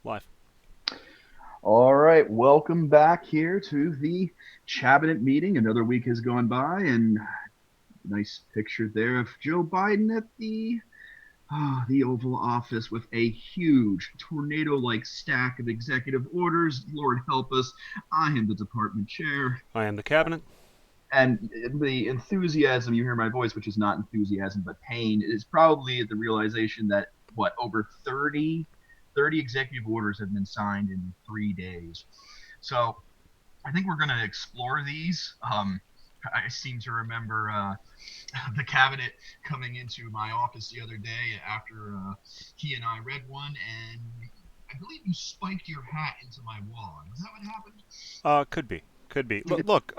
Live. All right, welcome back here to the Chabinet meeting. Another week has gone by, and nice picture there of Joe Biden at the Oval Office with a huge tornado-like stack of executive orders. Lord help us, I am the department chair, I am the cabinet. and the enthusiasm you hear in my voice, which is not enthusiasm but pain, is probably the realization that over 30 executive orders have been signed in 3 days. So I think we're going to explore these. I seem to remember the cabinet coming into my office the other day after he and I read one, and I believe you spiked your hat into my wall. Is that what happened? Could be. Could be. Look,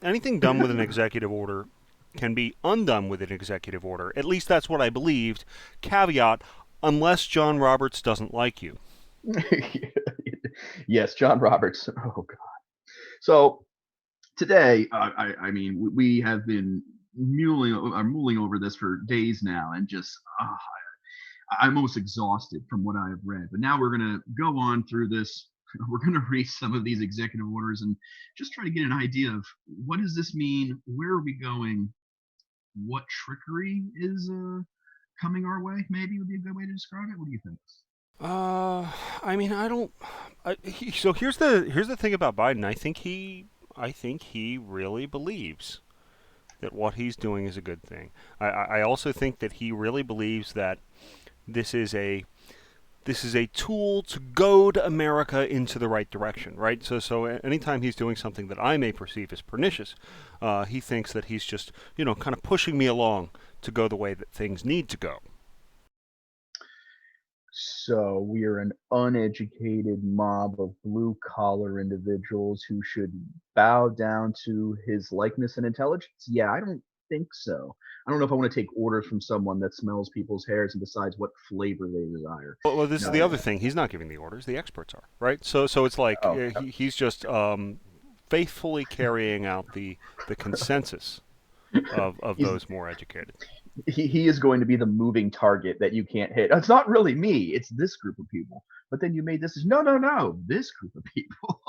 anything done with an executive order can be undone with an executive order. At least that's what I believed. Caveat, unless John Roberts doesn't like you. Yes, John Roberts. Oh God. So today, I mean, we have been mulling over this for days now, and just I'm almost exhausted from what I have read. But now we're going to go on through this. We're going to read some of these executive orders and just try to get an idea of what does this mean? Where are we going? What trickery is coming our way? Maybe would be a good way to describe it. What do you think? I mean, I don't. So here's the thing about Biden. I think he really believes that what he's doing is a good thing. I also think that he really believes that this is a this is a tool to goad America into the right direction, right? So anytime he's doing something that I may perceive as pernicious, he thinks that he's just, kind of pushing me along to go the way that things need to go. So we are an uneducated mob of blue collar individuals who should bow down to his likeness and intelligence? Yeah, I don't think so. I don't know if I want to take orders from someone that smells people's hairs and decides what flavor they desire. Well, this is the No. other thing. He's not giving the orders; the experts are, right? So it's like Oh, he's just faithfully carrying out the consensus of he's those more educated. he is going to be the moving target that you can't hit. It's not really me. It's this group of people. But then you made this. No. This group of people.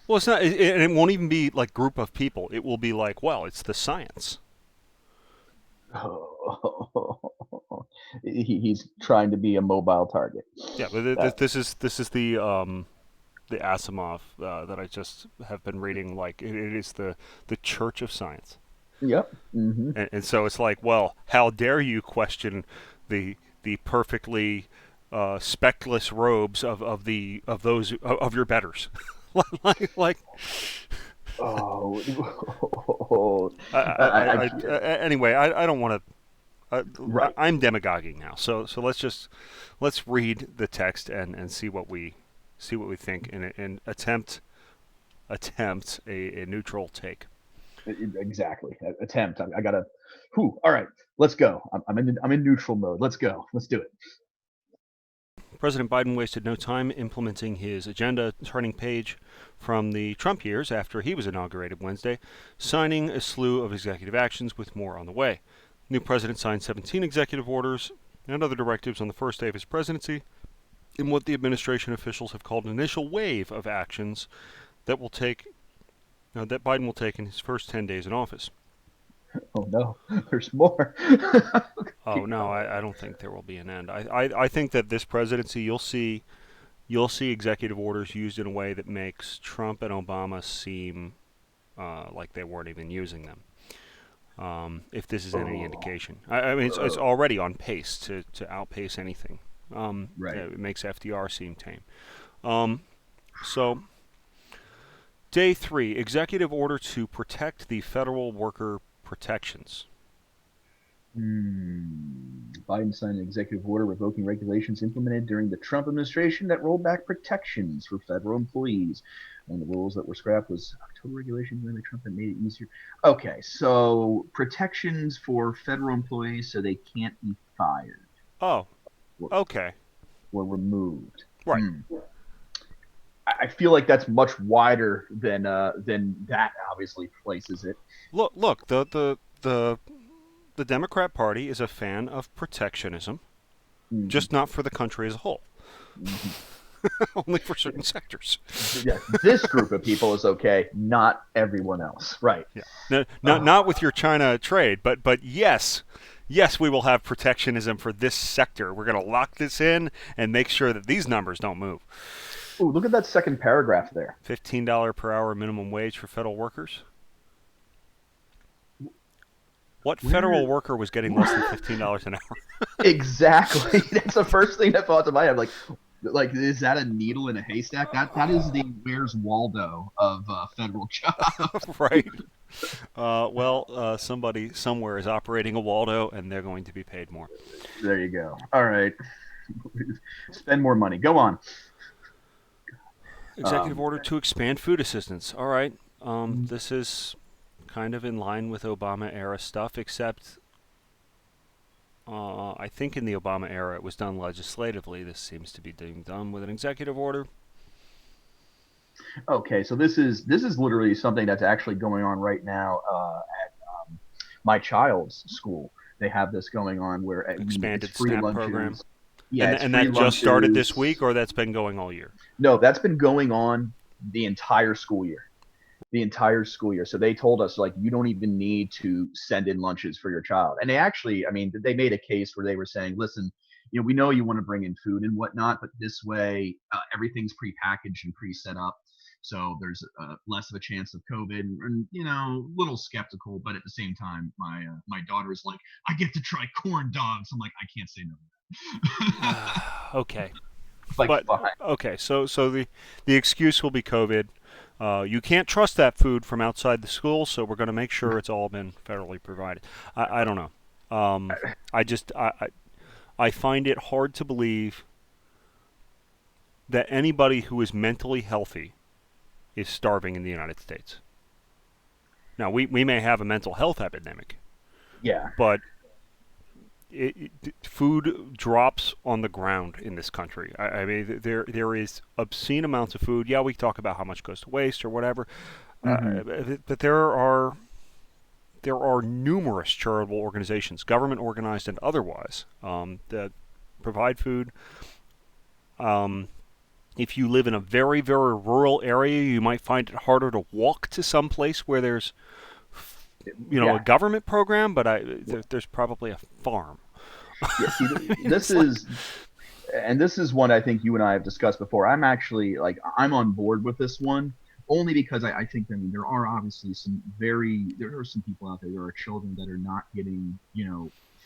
Well, it's not, and it won't even be like group of people. It will be like, well, it's the science. Oh, he's trying to be a mobile target. Yeah, but That, this is the Asimov that I just have been reading. Like it is the Church of Science, yep. and so it's like, well, how dare you question the perfectly speckless robes of those of your betters, like Oh, anyway, I don't want to. right. I'm demagoguing now, so let's read the text and see what we think and attempt a neutral take. Exactly. Attempt. I gotta. Whew, all right. Let's go. I'm in neutral mode. Let's go. Let's do it. President Biden wasted no time implementing his agenda, turning page from the Trump years after he was inaugurated Wednesday, signing a slew of executive actions with more on the way. The new president signed 17 executive orders and other directives on the first day of his presidency in what the administration officials have called an initial wave of actions that Biden will take in his first 10 days in office. Oh no. There's more. Oh Keep no, going. I don't think there will be an end. I think that this presidency you'll see executive orders used in a way that makes Trump and Obama seem like they weren't even using them. If this is any Oh, indication, I mean it's already on pace to outpace anything. right. It makes FDR seem tame. Um, so day three, executive order to protect the federal worker protections. Biden signed an executive order revoking regulations implemented during the Trump administration that rolled back protections for federal employees. One of the rules that were scrapped was October regulations during the Trump that made it easier. Okay, so protections for federal employees so they can't be fired Oh, were, okay, were removed. right. Hmm. I feel like that's much wider than that. Obviously, places it. Look. The Democrat Party is a fan of protectionism, Mm-hmm. just not for the country as a whole. Mm-hmm. Only for certain sectors. Yeah, this group of people is okay, not everyone else. Right. Yeah. No, Oh, not with your China trade, but yes, yes, we will have protectionism for this sector. We're going to lock this in and make sure that these numbers don't move. ooh, look at that second paragraph there. $15 per hour minimum wage for federal workers. What federal Where worker was getting less than $15 an hour? exactly? That's the first thing that thought to my head. Like is that a needle in a haystack? That is the Where's Waldo of federal job. Right. Somebody somewhere is operating a Waldo, and they're going to be paid more. There you go. All right, spend more money. Go on. Executive Um, order to expand food assistance. All right. This is kind of in line with Obama era stuff, except I think in the Obama era it was done legislatively. This seems to be being done with an executive order. okay, so this is literally something that's actually going on right now at my child's school. They have this going on where it's Expanded free SNAP program. lunches. Yeah, it's And free that just started this lunches. week, or that's been going all year? No, that's been going on the entire school year. The entire school year. So they told us like you don't even need to send in lunches for your child. And they actually, I mean, they made a case where they were saying, listen, we know you want to bring in food and whatnot, but this way everything's prepackaged and pre-set up. So there's less of a chance of COVID, and a little skeptical, but at the same time, my daughter's like, I get to try corn dogs. I'm like, I can't say no. Okay. Like, But fine. okay, so the excuse will be COVID. You can't trust that food from outside the school, so we're going to make sure it's all been federally provided. I don't know. I find it hard to believe that anybody who is mentally healthy is starving in the United States. Now, we may have a mental health epidemic, Yeah. but food drops on the ground in this country. I mean, there is obscene amounts of food. Yeah, we talk about how much goes to waste or whatever, Mm-hmm. but there are numerous charitable organizations, government organized and otherwise, that provide food. Um, if you live in a very rural area, you might find it harder to walk to some place where there's a Yeah. government program, but there's probably a farm. Yeah. See, this It's like, is and this is one I think you and I have discussed before. I'm actually like I'm on board with this one only because I think I mean there are obviously there are some people out there. There are children that are not getting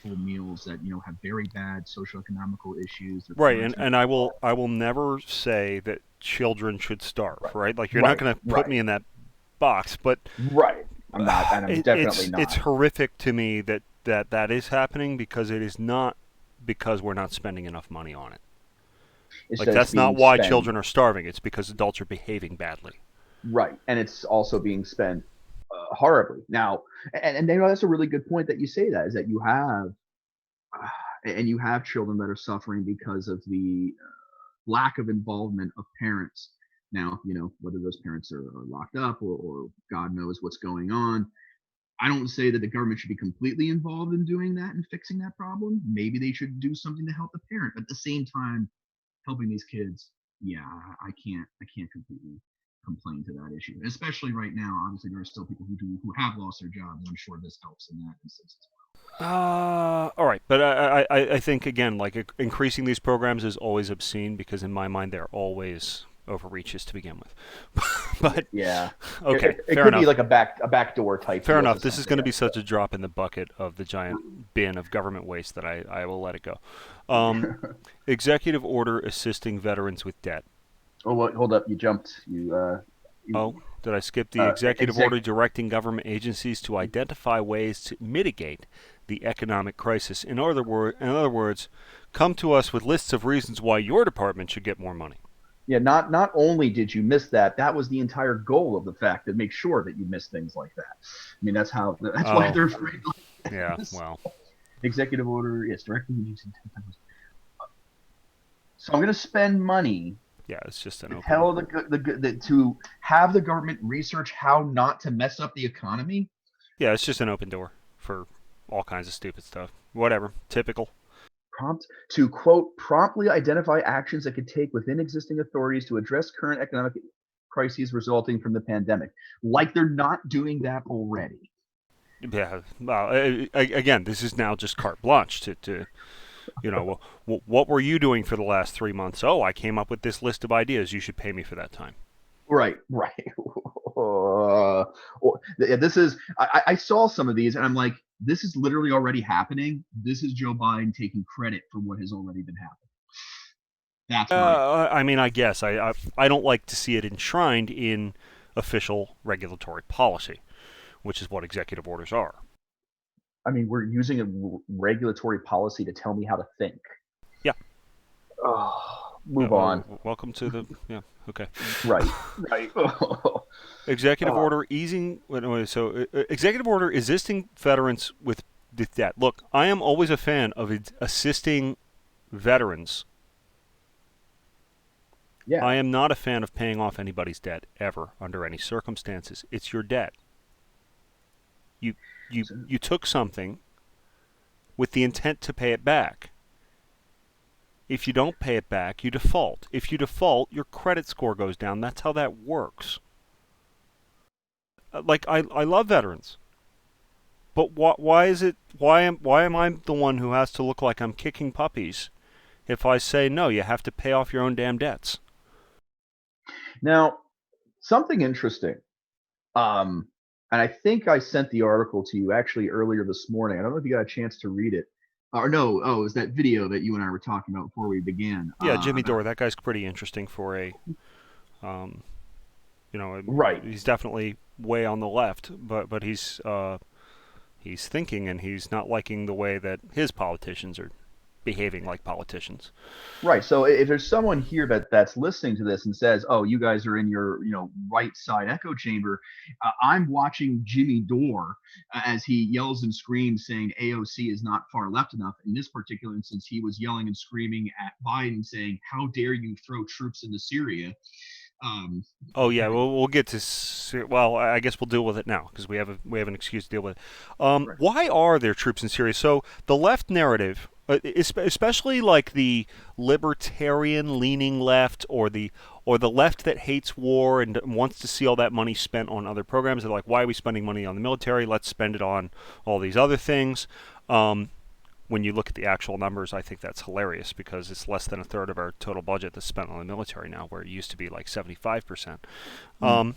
full meals that have very bad socioeconomical issues. Their right, parents and I will never say that children should starve, right, right? Like you're not right, going to put right, me in that box, but right. I'm not, and I'm definitely it's not. horrific to me that is happening because it is not because we're not spending enough money on it. It's Like that it's that's not being why spent children are starving. It's because adults are behaving badly. right, and it's also being spent horribly now. And that's a really good point that you say that is that you have and you have children that are suffering because of the lack of involvement of parents. Now, whether those parents are locked up or God knows what's going on. I don't say that the government should be completely involved in doing that and fixing that problem. Maybe they should do something to help the parent. But at the same time, helping these kids, yeah, I can't completely complain to that issue. Especially right now, obviously there are still people who have lost their jobs. I'm sure this helps in that instance as All right, but I think again, like increasing these programs is always obscene because in my mind they're always overreaches to begin with. well. But Yeah, okay, it fair could be enough. like a backdoor type Fair deal to enough. This is something. going to be Yes, such a drop in the bucket of the giant bin of government waste that I will let it go. Um, Executive order assisting veterans with debt. oh, well, hold up, you jumped. Oh, did I skip the executive Exec. order directing government agencies to identify ways to mitigate the economic crisis? In other words, come to us with lists of reasons why your department should get more money. Yeah, not only did you miss that, that was the entire goal of the fact to make sure that you miss things like that. I mean, that's why Oh, they're afraid. yeah. This Well, executive order, yes, directing. So I'm going to spend money yeah. It's just an to open. tell to have the government research how not to mess up the economy. Yeah, it's just an open door for all kinds of stupid stuff. Whatever. Typical. to quote promptly identify actions that could take within existing authorities to address current economic crises resulting from the pandemic. Like they're not doing that already. Yeah. Well, again, this is now just carte blanche to well, what were you doing for the last 3 months? Oh, I came up with this list of ideas. You should pay me for that time. Right, right. This is I saw some of these and I'm like, this is literally already happening. This is Joe Biden taking credit for what has already been happening. That's right. I mean, I guess I don't like to see it enshrined in official regulatory policy, which is what executive orders are. I mean, we're using a regulatory policy to tell me how to think. Yeah. Oh, Yeah. move on. Well, welcome to the yeah. Okay. Right, right. Executive Oh, order easing. So executive order assisting veterans with debt. Look, I am always a fan of assisting veterans. yeah. I am not a fan of paying off anybody's debt ever under any circumstances. It's your debt. You So, you took something with the intent to pay it back. If you don't pay it back, you default. If you default, your credit score goes down. That's how that works. Like I love veterans, but why is it why am I the one who has to look like I'm kicking puppies if I say no, you have to pay off your own damn debts? now, something interesting. Um, and I think I sent the article to you actually earlier this morning. I don't know if you got a chance to read it. Or no, oh, it was that video that you and I were talking about before we began Yeah, Jimmy about Dore, that guy's pretty interesting for a um, right. he's definitely way on the left, but he's thinking and he's not liking the way that his politicians are behaving like politicians. Right. So if there's someone here that's listening to this and says, "Oh, you guys are in your right side echo chamber," I'm watching Jimmy Dore as he yells and screams, saying AOC is not far left enough. In this particular instance, he was yelling and screaming at Biden, saying, "How dare you throw troops into Syria?" Um, Oh yeah, Right. we'll get to. Well, I guess we'll deal with it now because we have an excuse to deal with it. Right. Why are there troops in Syria? So the left narrative, especially like the libertarian-leaning left or the left that hates war and wants to see all that money spent on other programs, they're like, why are we spending money on the military? Let's spend it on all these other things. Um, when you look at the actual numbers, I think that's hilarious because it's less than a third of our total budget that's spent on the military now, where it used to be like 75%. Mm, Um,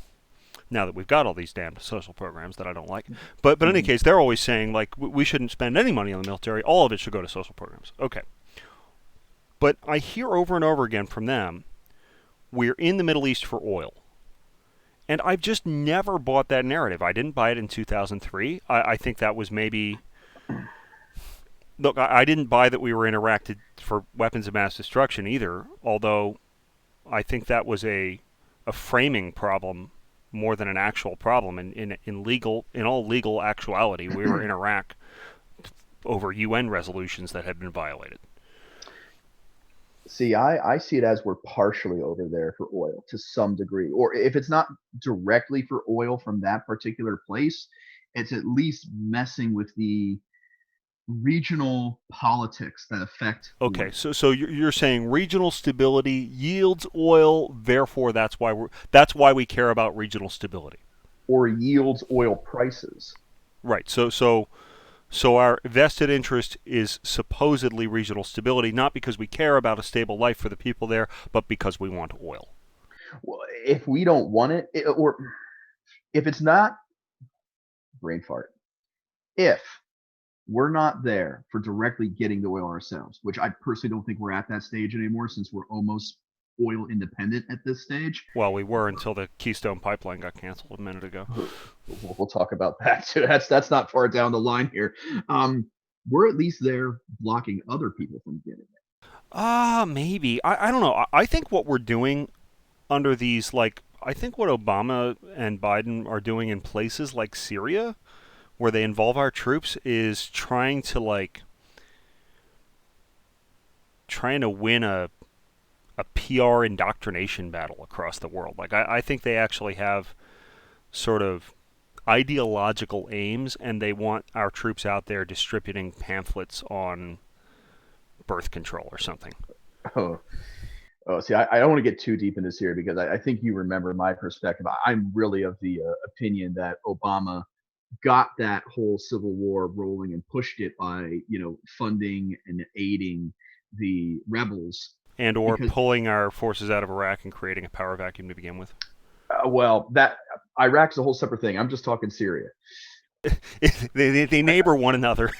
now that we've got all these damned social programs that I don't like, but in any mhm. case, they're always saying like we shouldn't spend any money on the military. All of it should go to social programs. Okay, but I hear over and over again from them, we're in the Middle East for oil. And I've just never bought that narrative. I didn't buy it in 2003. I think that was maybe look, I didn't buy that we were in Iraq for weapons of mass destruction either, although I think that was a framing problem more than an actual problem. In all legal actuality, we were in Iraq over UN resolutions that had been violated. See, I see it as we're partially over there for oil to some degree, or if it's not directly for oil from that particular place, it's at least messing with the regional politics that affect Okay, oil so you're saying regional stability yields oil, therefore that's why we care about regional stability. or yields oil prices. Right. So our vested interest is supposedly regional stability, not because we care about a stable life for the people there, but because we want oil. Well, if we don't want it, or if it's not brain fart, if we're not there for directly getting the oil ourselves, which I personally don't think we're at that stage anymore since we're almost oil independent at this stage. Well, we were until the Keystone Pipeline got canceled a minute ago. We'll talk about that too. That's not far down the line here. Um, we're at least there blocking other people from getting it. Maybe. I don't know. I think what we're doing under these, like, I think what Obama and Biden are doing in places like Syria, where they involve our troops, is trying to win a PR indoctrination battle across the world. Like, I think they actually have sort of ideological aims, and they want our troops out there distributing pamphlets on birth control or something. Oh, oh, see, I don't want to get too deep into this here because I think you remember my perspective. I'm really of the opinion that Obama got that whole civil war rolling and pushed it by funding and aiding the rebels And or because pulling our forces out of Iraq and creating a power vacuum to begin with. well that Iraq's a whole separate thing. I'm just talking Syria. They neighbor one another.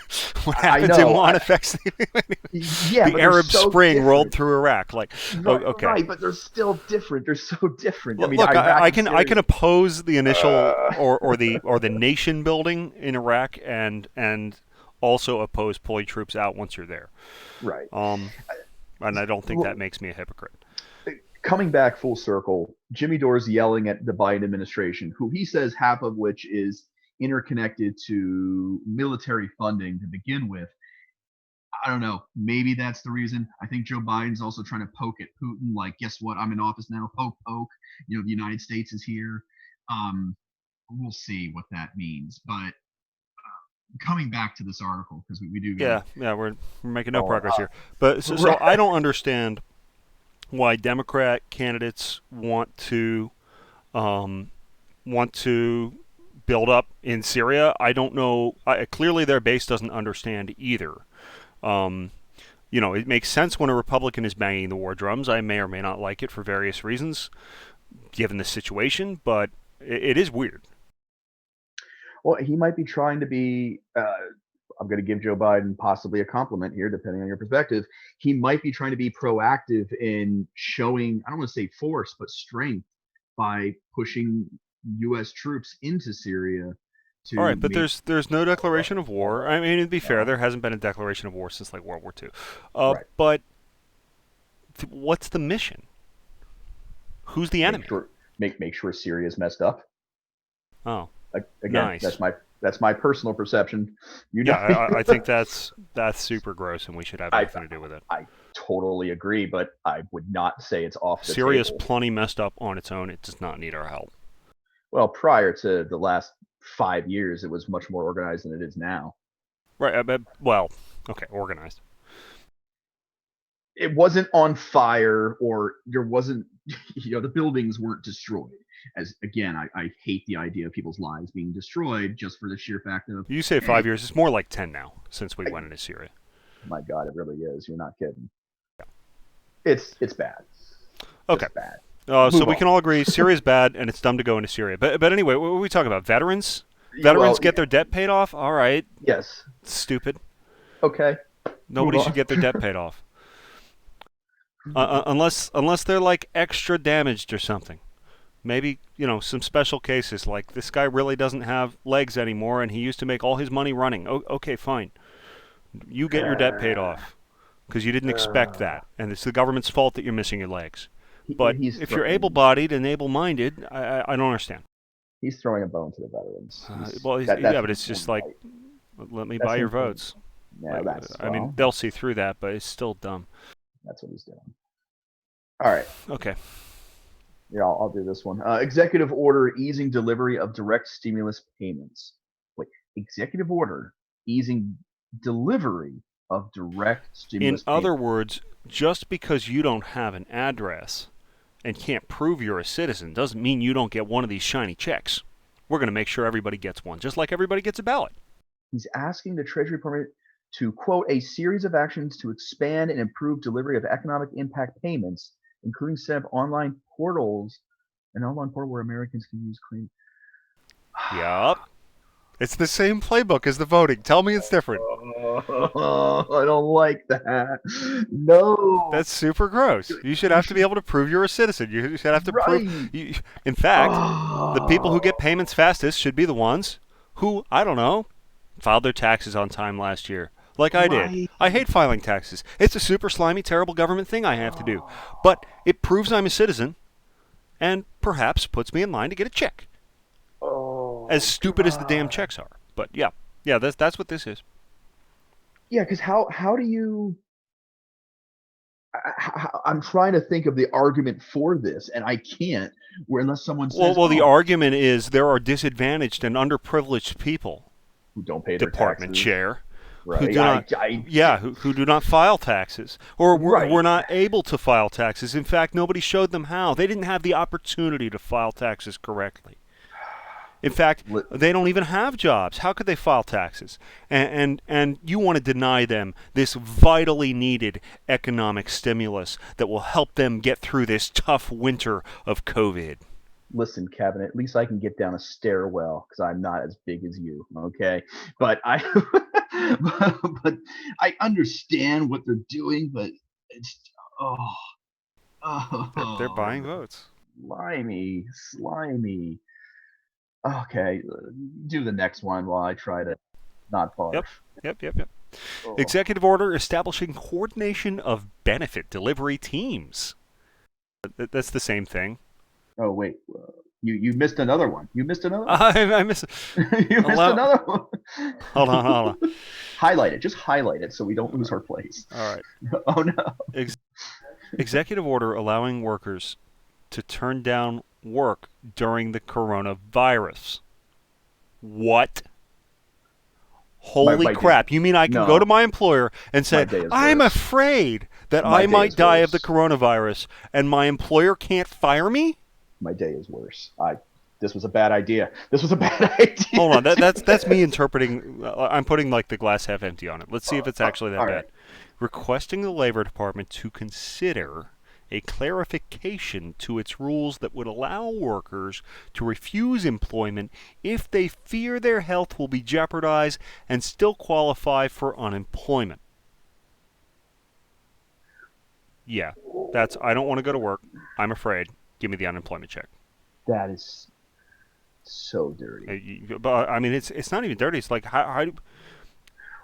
What I happens in know. one affects Yeah, the but they're Arab so Spring rolled different. through Iraq. Like, oh, Right, okay. right, but they're still different. They're so different. I mean, Look, Iraq I and can I Syria. can oppose the initial Uh, or the nation building in Iraq and also oppose pulling troops out once you're there. right. Um, and I don't think that Well, makes me a hypocrite. coming back full circle, Jimmy Dore's yelling at the Biden administration, who he says half of which is interconnected to military funding to begin with. I don't know. Maybe that's the reason. I think Joe Biden's also trying to poke at Putin, like, guess what? I'm in office now. Poke, poke. The United States is here. Um, we'll see what that means. But coming back to this article, because we do got to. Yeah, we're making no Oh, progress here. But so right. I don't understand why Democrat candidates um, want to build up in Syria. I don't know. Clearly, their base doesn't understand either. Um, it makes sense when a Republican is banging the war drums. I may or may not like it for various reasons, given the situation, but it is weird. Well, he might be trying to be. I'm going to give Joe Biden possibly a compliment here, depending on your perspective. He might be trying to be proactive in showing, I don't want to say force, but strength by pushing U.S. troops into Syria All to right, but make. there's no declaration of war. I mean, to be fair, Uh, there hasn't been a declaration of war since like World War II. right. But what's the mission? Who's the Make enemy? sure make sure Syria is messed up. Oh, Again, nice. that's my personal perception. You Yeah, know me. I think that's super gross, and we should have I nothing to do with it. I totally agree, but I would not say it's off the Syria's table. plenty messed up on its own. It does not need our help. Well, prior to the last 5 years, it was much more organized than it is now. Right. Well, okay, organized. It wasn't on fire, or there wasn't, the buildings weren't destroyed. As again, I hate the idea of people's lives being destroyed just for the sheer fact of, You say hey, 5 years. It's more like 10 now since we I, went into Syria. my God, it really is. You're not kidding. It's bad, Okay. just bad. So Move we on. can all agree Syria's bad, and it's dumb to go into Syria. But anyway, what were we talking about? Veterans? Well, Veterans get their debt paid off? All right. yes. Stupid. Okay. Move Nobody should on. get their debt paid off. Unless they're like extra damaged or something. Maybe, some special cases like this guy really doesn't have legs anymore and he used to make all his money running. Okay, fine. You get your debt paid off because you didn't expect Uh, that. And it's the government's fault that you're missing your legs. But he's if you're throwing able-bodied and able-minded, I don't understand. he's throwing a bone to the veterans. Yeah, That's but it's just like, impolite. let me That's buy your impolite. votes. Yeah, Like, that's I mean, well, they'll see through that, but it's still dumb. that's what he's doing. All right. Okay. Yeah, I'll do this one. Executive order easing delivery of direct stimulus payments. Wait, executive order easing delivery of direct In stimulus other payments. words, just because you don't have an address and can't prove you're a citizen doesn't mean you don't get one of these shiny checks. We're going to make sure everybody gets one, just like everybody gets a ballot. He's asking the Treasury Department to quote a series of actions to expand and improve delivery of economic impact payments, including set up online portals, an online portal where Americans can use claim. Yup. It's the same playbook as the voting. Tell me it's different. I don't like that. No. That's super gross. You should You have to be should able to prove you're a citizen. You should have to prove. right. In fact, the people who get Oh, payments fastest should be the ones who, I don't know, filed their taxes on time last year. Like I did. right. I hate filing taxes. It's a super slimy, terrible government thing I have to do. Oh, But it proves I'm a citizen and perhaps puts me in line to get a check. As oh stupid as the damn God. checks are. But yeah, that's what this is. Yeah, because how do you? I'm trying to think of the argument for this, and I can't. Where unless someone says, Well, the "Oh, argument is there are disadvantaged and underprivileged people, who don't pay their department taxes." chair, who right. do not, yeah, who do not file taxes, or were Right. not able to file taxes. In fact, nobody showed them how. They didn't have the opportunity to file taxes correctly. In fact, Li- they don't even have jobs. How could they file taxes? And you want to deny them this vitally needed economic stimulus that will help them get through this tough winter of COVID. Listen, Kevin, at least I can get down a stairwell because I'm not as big as you. Okay, but I, but I understand what they're doing, but it's oh, They're oh, buying votes. slimy, slimy. Okay, do the next one while I try to not barf. Yep, yep. Oh, Executive order establishing coordination of benefit delivery teams. That's the same thing. oh wait, you missed another one. You missed another one. I miss. You missed Allow. another one. Hold on. Highlight it. Just highlight it so we don't lose our place. All right. Oh no. Ex- executive order allowing workers to turn down work during the coronavirus. What? Holy My day. crap. You mean I can go to No, my employer and my say, day is I'm worse. afraid that My I day might is die of the worse. coronavirus, and my employer can't fire me? My day is worse. I. This was a bad idea. This was a bad idea. Hold on, that's me interpreting. I'm putting like the glass half empty on it. Let's see if it's actually that All bad. right. Requesting the Labor Department to consider a clarification to its rules that would allow workers to refuse employment if they fear their health will be jeopardized and still qualify for unemployment. Yeah, that's I don't want to go to work. I'm afraid. Give me the unemployment check. That is so dirty. But I mean, it's not even dirty. It's like how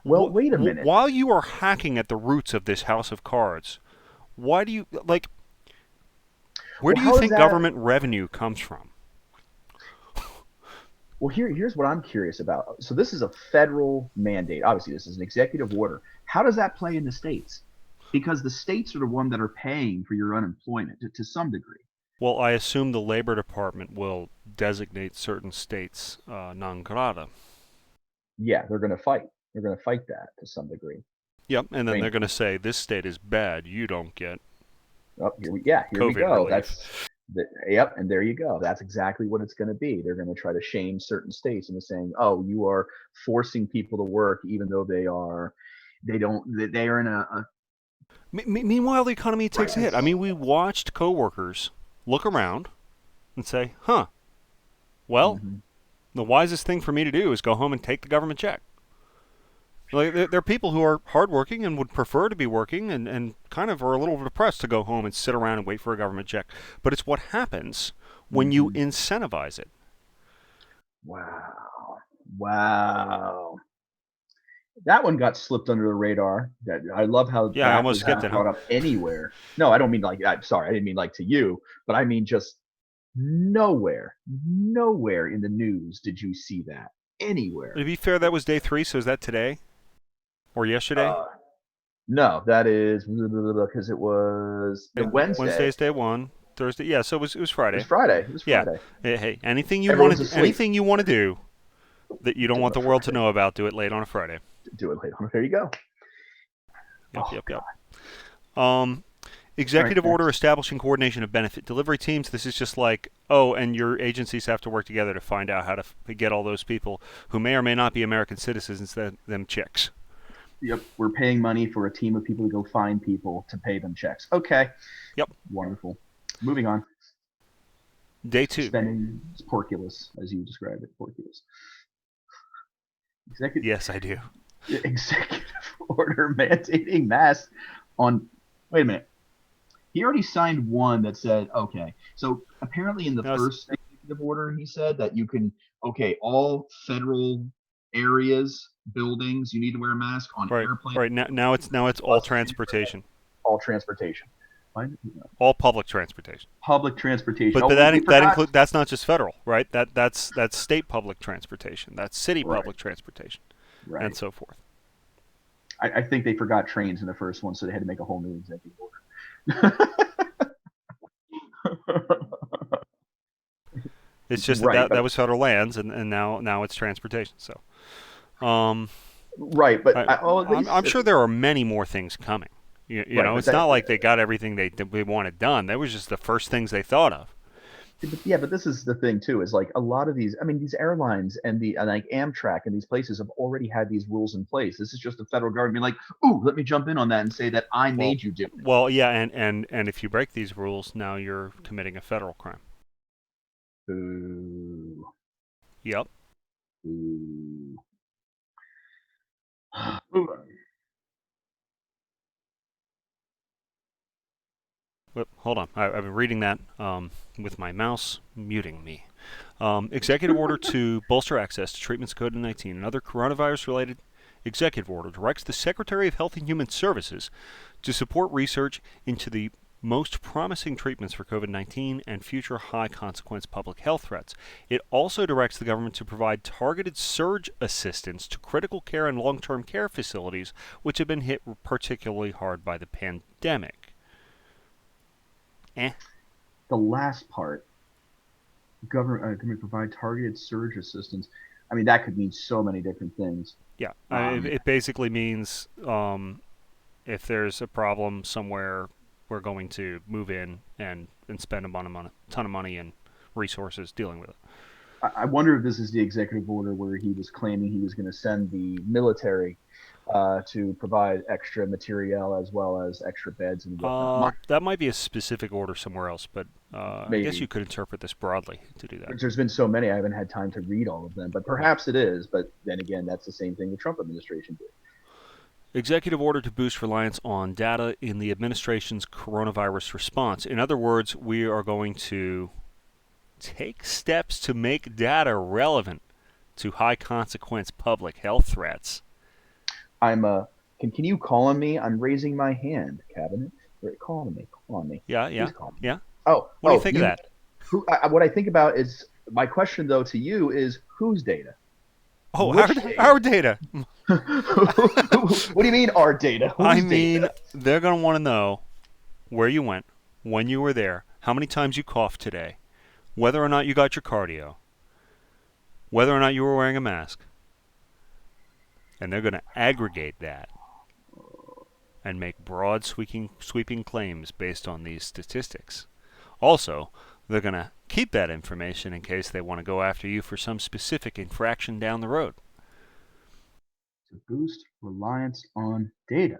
Well, wait a minute. while you are hacking at the roots of this house of cards, why do you like? Where Well, do you how is think that? government revenue comes from? Well, here's what I'm curious about. So this is a federal mandate. Obviously, this is an executive order. How does that play in the states? Because the states are the one that are paying for your unemployment to some degree. Well, I assume the Labor Department will designate certain states non grata. Yeah, they're going to fight. They're going to fight that to some degree. Yep, and I then they're mean, going to say this state is bad. You don't get oh, yeah, here we COVID go. relief. Yep, and there you go. That's exactly what it's going to be. They're going to try to shame certain states into saying, "Oh, you are forcing people to work, even though they don't, they are in a Meanwhile, the economy right." takes a hit. I mean, we watched coworkers look around and say, "Huh, well, Mhm. the wisest thing for me to do is go home and take the government check." Like there are people who are hardworking and would prefer to be working and kind of are a little depressed to go home and sit around and wait for a government check. But it's what happens when you Mhm. incentivize it. Wow, wow. That one got slipped under the radar. That I love how Yeah, I that almost was skipped not it, huh? brought up anywhere. No, I don't mean like. I'm sorry, I didn't mean like to you, but I mean just nowhere, nowhere in the news did you see that To anywhere. be fair, that was day 3, so is that today or yesterday? Uh, no, that is because it was the Wednesday. Wednesday's day 1. Thursday, yeah. So it was It was Friday. Friday. It was Yeah. Friday. Hey, anything you want Everyone's to do, asleep. anything you want to do that you don't Do it want on a the world to Friday. know about, do it late on a Friday. Do it late on. There you go. Yep, Oh yep, yep. God. Um, All right, Executive order next. establishing coordination of benefit delivery teams. This is just like, oh, and your agencies have to work together to find out how to get all those people who may or may not be American citizens, them checks. Yep, we're paying money for a team of people to go find people to pay them checks. Okay, Yep. wonderful. Moving on. Day 2. Spending porculus, as you described it, porculus. Executive Yes, I do. executive order mandating masks on. Wait a minute. He already signed one that said, okay. So apparently, in the No, it's, first executive order, he said that you can, okay, all federal areas, buildings, you need to wear a mask on right, airplanes, right. Now it's all buses, transportation, all transportation. all public transportation. Public transportation. But Oh, but wait, we that forgot. include that's not just federal, right? That's state public transportation. That's city Right, public transportation, and right. so forth. I think they forgot trains in the first one, so they had to make a whole new executive order. It's just that Right, that but was federal lands, and now it's transportation. So, um, right, but I, at I'm least sure there are many more things coming. You right, know, but it's not that like they got everything they wanted done. That was just the first things they thought of. but yeah, but this is the thing too, is like a lot of these, I mean, these airlines and the and like Amtrak and these places have already had these rules in place. This is just the federal government being like, ooh, let me jump in on that and say that I Well, made you do it. yeah, and if you break these rules, now you're committing a federal crime. Ooh, Yep. ooh. Hold on. I've been reading that with my mouse muting me. Executive order to bolster access to treatments of COVID-19. Another coronavirus-related executive order directs the Secretary of Health and Human Services to support research into the most promising treatments for COVID-19 and future high consequence public health threats. It also directs the government to provide targeted surge assistance to critical care and long term care facilities, which have been hit particularly hard by the pandemic. Eh. The last part, government can provide targeted surge assistance. I mean, that could mean so many different things. Yeah. Um, It basically means if there's a problem somewhere, we're going to move in and spend ton of money and resources dealing with it. I wonder if this is the executive order where he was claiming he was going to send the military to provide extra materiel as well as extra beds and whatnot. That might be a specific order somewhere else, but I guess you Maybe. could interpret this broadly to do that. There's been so many, I haven't had time to read all of them, but Right. perhaps it is. But then again, that's the same thing the Trump administration did. Executive order to boost reliance on data in the administration's coronavirus response. In other words, we are going to take steps to make data relevant to high consequence public health threats. I'm can you call on me? I'm raising my hand, Cabinet. Call on me. Call on me. Yeah, Please yeah, call me. yeah. Oh, What do you oh, think of you. that? What I think about is my question though to you is whose data? Oh, Which our data? data. What do you mean our data? I Whose mean, data? they're going to want to know where you went, when you were there, how many times you coughed today, whether or not you got your cardio, whether or not you were wearing a mask. And they're going to aggregate that and make broad sweeping claims based on these statistics. Also, they're going to keep that information in case they want to go after you for some specific infraction down the road. To boost reliance on data.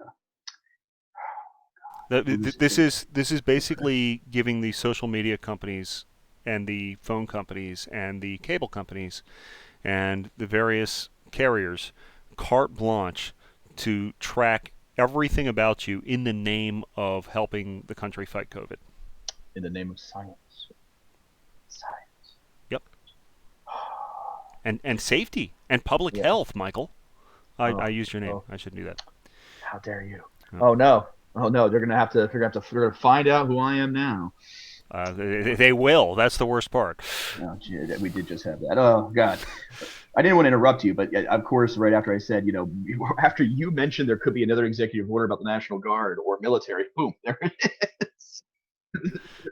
Boost This is basically giving the social media companies and the phone companies and the cable companies and the various carriers carte blanche to track everything about you in the name of helping the country fight COVID. in the name of science. Science. Yep. And safety and public Yeah. health, Michael. I Oh, used your name. oh, I shouldn't do that. how dare you? Oh. Oh no. Oh no, they're gonna find out who I am now. They will. That's the worst part. Oh, gee, we did just have that. Oh God, I didn't want to interrupt you, but of course, right after I said, after you mentioned there could be another executive order about the National Guard or military, boom, there it is.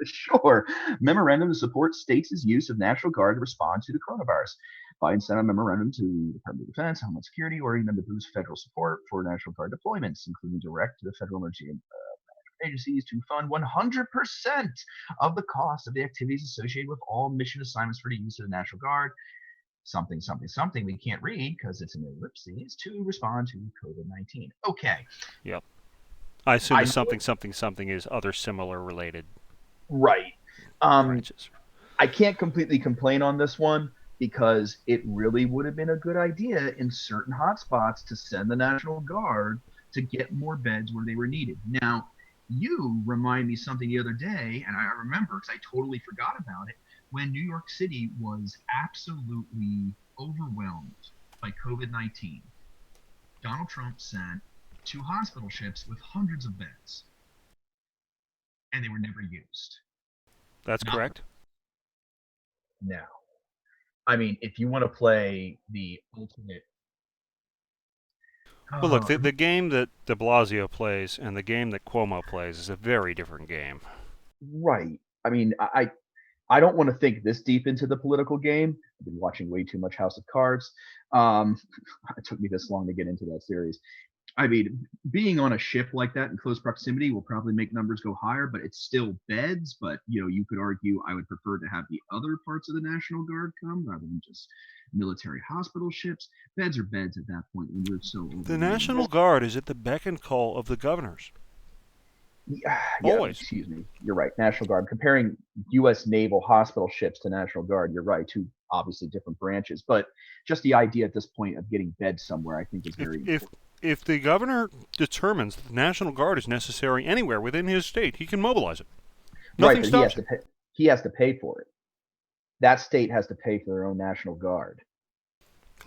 Sure. Memorandum to support states' use of National Guard to respond to the coronavirus. Biden sent a memorandum to the Department of Defense, Homeland Security, ordering them to boost federal support for National Guard deployments, including direct to the federal emergency agencies to fund 100% of the cost of the activities associated with all mission assignments for the use of the National Guard. Something, something, something we can't read because it's an ellipses to respond to COVID 19. Okay. Yep. I assume I the know. something is other similar related Right. Um, branches. I can't completely complain on this one because it really would have been a good idea in certain hotspots to send the National Guard to get more beds where they were needed. Now, you remind me something the other day, and I remember because I totally forgot about it when New York City was absolutely overwhelmed by COVID 19. Donald Trump sent two hospital ships with hundreds of beds, and they were never used. That's Not correct. now. I mean, if you want to play the ultimate, Well, look, oh, the game that De Blasio plays and the game that Cuomo plays is a very different game. right. I mean, I don't want to think this deep into the political game. I've been watching way too much House of Cards. Um, it took me this long to get into that series. I mean, being on a ship like that in close proximity will probably make numbers go higher, but it's still beds. But you could argue I would prefer to have the other parts of the National Guard come rather than just military hospital ships. Beds are beds at that point when you're so The overrun. National Guard is at the beck and call of the governors. Yeah, Always. excuse me. You're right. National Guard. Comparing U.S. naval hospital ships to National Guard, you're right. Two obviously different branches, but just the idea at this point of getting beds somewhere, I think, is If very if important. if the governor determines that the National Guard is necessary anywhere within his state, he can mobilize it. Right, Nothing but he has stops to him. pay. He has to pay for it. That state has to pay for their own National Guard,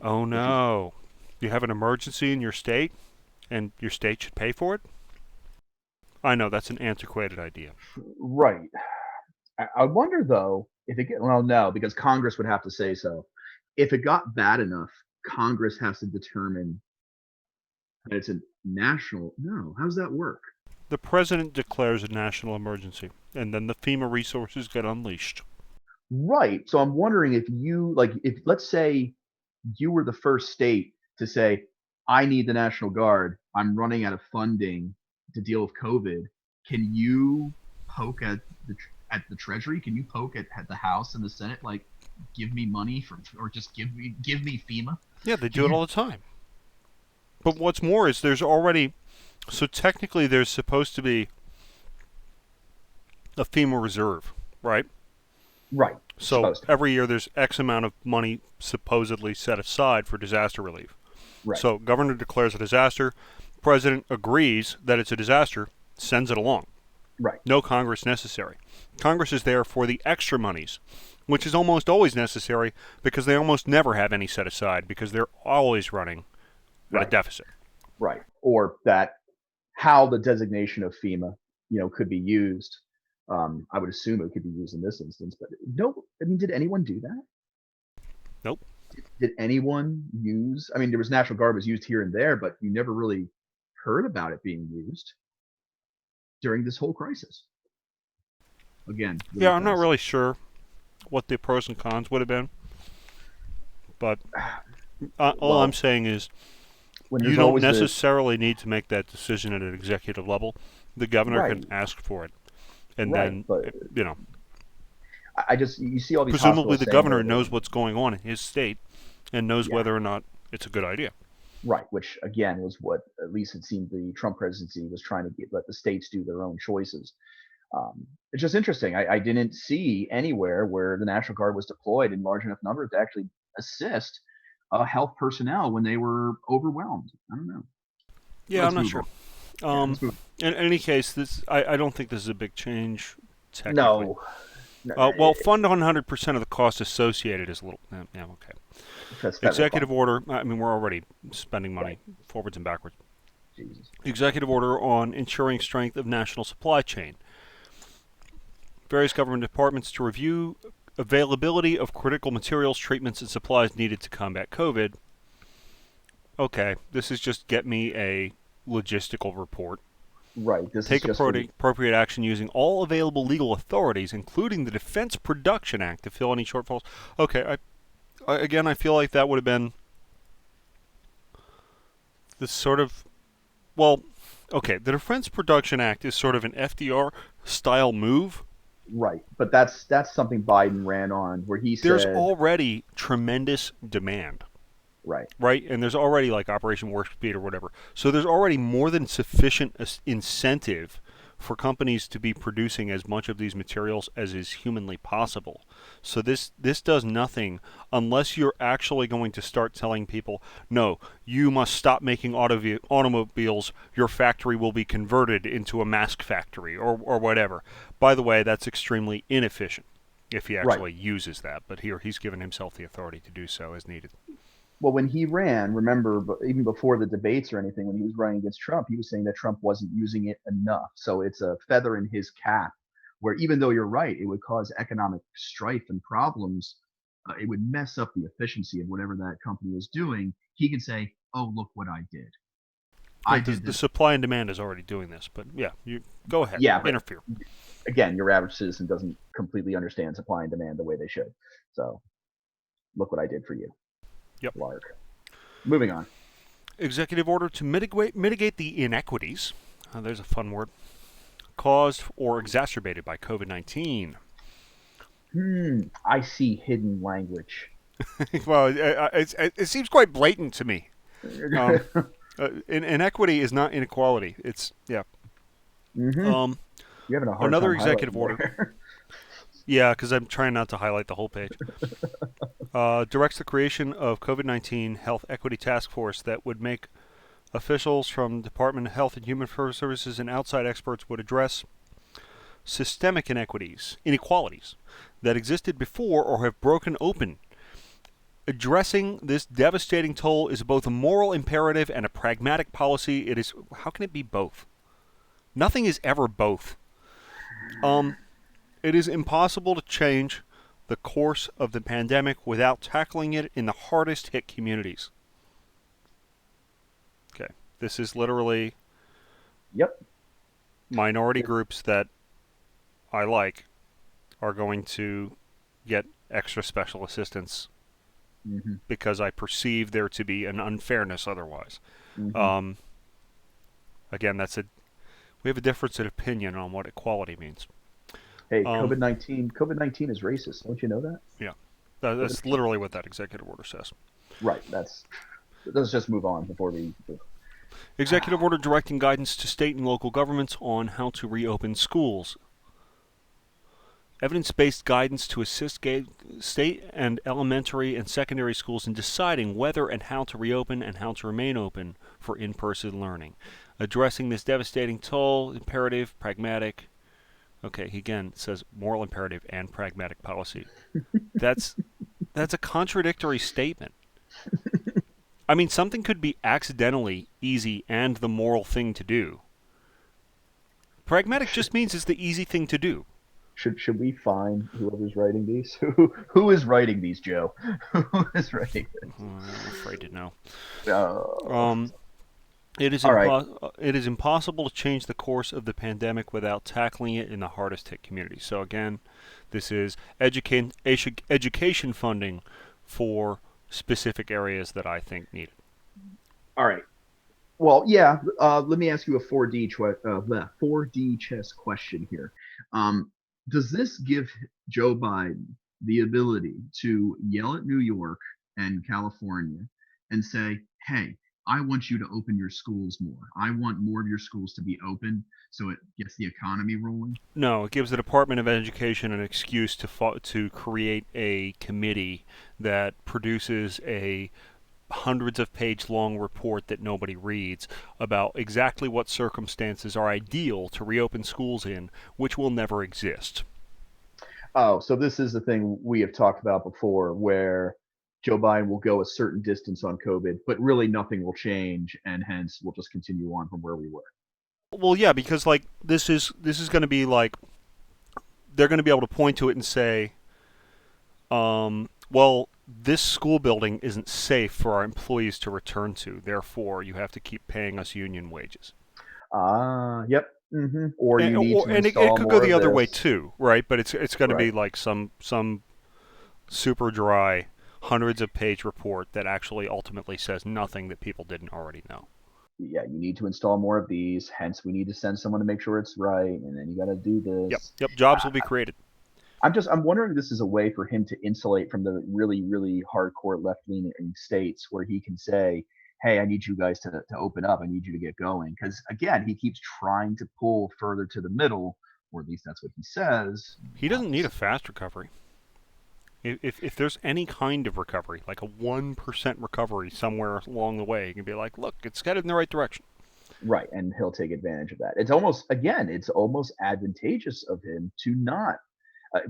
Oh which is no. You have an emergency in your state and your state should pay for it? I know that's an antiquated idea. right. I wonder though if it get well, no, because Congress would have to say so. If it got bad enough, Congress has to determine that it's a national. No, how does that work? The president declares a national emergency and then the FEMA resources get unleashed. Right. So I'm wondering if you like if let's say you were the first state to say, I need the National Guard. I'm running out of funding to deal with COVID. Can you poke at the Treasury? Can you poke at the House and the Senate? Like, give me money from, or just give me FEMA. Yeah, they Can do it you? all the time. But what's more is there's already so technically there's supposed to be a FEMA reserve, right? Right. So Supposed to be. every year there's X amount of money supposedly set aside for disaster relief. Right. So governor declares a disaster, president agrees that it's a disaster, sends it along. Right. No Congress necessary. Congress is there for the extra monies, which is almost always necessary because they almost never have any set aside because they're always running at a Right. deficit. Right. Or that how the designation of FEMA, could be used. I would assume it could be used in this instance, but no. I mean, did anyone do that? Nope. Did anyone use? I mean, there was National Guard was used here and there, but you never really heard about it being used during this whole crisis. Again, really Yeah, I'm not fast. really sure what the pros and cons would have been, but all I'm Well, saying is when you there's don't always the necessarily need to make that decision at an executive level. The governor can right, ask for it, and right, then but you know, I just you see all these presumably hospitals the saying governor they're knows what's going on in his state and knows yeah, whether or not it's a good idea. right, which again was what at least it seemed the Trump presidency was trying to let the states do their own choices. It's just interesting. I didn't see anywhere where the National Guard was deployed in large enough numbers to actually assist health personnel when they were overwhelmed. I don't know. Yeah, I'm Let's not move sure. on. Yeah, Um, let's move. in any case, I don't think this is a big change technically. No, no, Well, fund 100% of the cost associated is a little. Yeah, okay. that's federal Executive funds. order. I mean, we're already spending Right. money forwards and backwards. Jesus. Executive order on ensuring strength of national supply chain. Various government departments to review availability of critical materials, treatments, and supplies needed to combat COVID. Okay, this is just get me a logistical report. Right. This is Take just for the appropriate action using all available legal authorities, including the Defense Production Act, to fill any shortfalls. Okay, again, I feel like that would have been this sort of well, okay. The Defense Production Act is sort of an FDR style move. right, but that's something Biden ran on where he There's said, already tremendous demand, right, right? And there's already like Operation Warp Speed or whatever. So there's already more than sufficient incentive for companies to be producing as much of these materials as is humanly possible. So this does nothing unless you're actually going to start telling people, no, you must stop making automobiles. Your factory will be converted into a mask factory or whatever. By the way, that's extremely inefficient if he right. actually uses that. But here he's given himself the authority to do so as needed. Well, when he ran, remember, but even before the debates or anything, when he was running against Trump, he was saying that Trump wasn't using it enough. So it's a feather in his cap, where even though you're right, it would cause economic strife and problems. It would mess up the efficiency of whatever that company is doing. He can say, "Oh, look what I did! Yeah, I did the this." supply and demand is already doing this, but yeah, you go ahead, Yeah, but interfere. again, your average citizen doesn't completely understand supply and demand the way they should. So look what I did for you, Yep. Lark. Moving on. Executive order to mitigate the inequities. There's a fun word. Caused or exacerbated by COVID-19. I see hidden language. Well, it seems quite blatant to me. Um, inequity is not inequality. It's yeah. Mm-hmm. Um, You're having a hard Another time executive highlighting order. there. Yeah, because I'm trying not to highlight the whole page. Directs the creation of COVID-19 Health Equity Task Force that would make officials from Department of Health and Human Services and outside experts would address systemic inequalities that existed before or have broken open. Addressing this devastating toll is both a moral imperative and a pragmatic policy. It is. How can it be both? Nothing is ever both. It is impossible to change the course of the pandemic without tackling it in the hardest hit communities. Okay. This is literally Yep. minority groups that I like are going to get extra special assistance Mm-hmm. because I perceive there to be an unfairness otherwise. Mm-hmm. Um, Again, we have a difference in opinion on what equality means. Hey, Um, COVID-19 is racist. Don't you know that? yeah, that's literally what that executive order says. Right. Let's just move on before we. Executive order directing guidance to state and local governments on how to reopen schools. Evidence-based guidance to assist state and elementary and secondary schools in deciding whether and how to reopen and how to remain open for in-person learning. Addressing this devastating toll, imperative, pragmatic. Okay, he again says moral imperative and pragmatic policy. That's a contradictory statement. I mean, something could be accidentally easy and the moral thing to do. Pragmatic just means it's the easy thing to do. Should we find whoever's writing these? Who is writing these, Joe? Who is writing this? I'm afraid to know. Uh, Um, It is all right. it is impossible to change the course of the pandemic without tackling it in the hardest hit communities. So again, this is education funding for specific areas that I think need it. All right. Well, yeah. Let me ask you a 4D chess question here. Um, does this give Joe Biden the ability to yell at New York and California and say, "Hey, I want you to open your schools more. I want more of your schools to be open, so it gets the economy rolling"? No, it gives the Department of Education an excuse to create a committee that produces a hundreds of page long report that nobody reads about exactly what circumstances are ideal to reopen schools in, which will never exist. Oh, so this is the thing we have talked about before, where Joe Biden will go a certain distance on COVID, but really nothing will change, and hence we'll just continue on from where we were. Well, yeah, because like this is going to be like they're going to be able to point to it and say, well, this school building isn't safe for our employees to return to. Therefore, you have to keep paying us union wages. Yep. Or you need to It install could go more the of other way this. too, right? But it's going to Right. be like some super dry, hundreds of page report that actually ultimately says nothing that people didn't already know. Yeah, you need to install more of these. Hence, we need to send someone to make sure it's right, and then you got to do Yep, this. yep. Jobs will be created. I'm wondering if this is a way for him to insulate from the really, really hardcore left leaning states where he can say, "Hey, I need you guys to open up. I need you to get going." Because again, he keeps trying to pull further to the middle, or at least that's what he says. He doesn't need a fast recovery. If there's any kind of recovery, like a 1% recovery somewhere along the way, you can be like, look, it's headed in the right direction. Right, and he'll take advantage of that. It's almost advantageous of him to not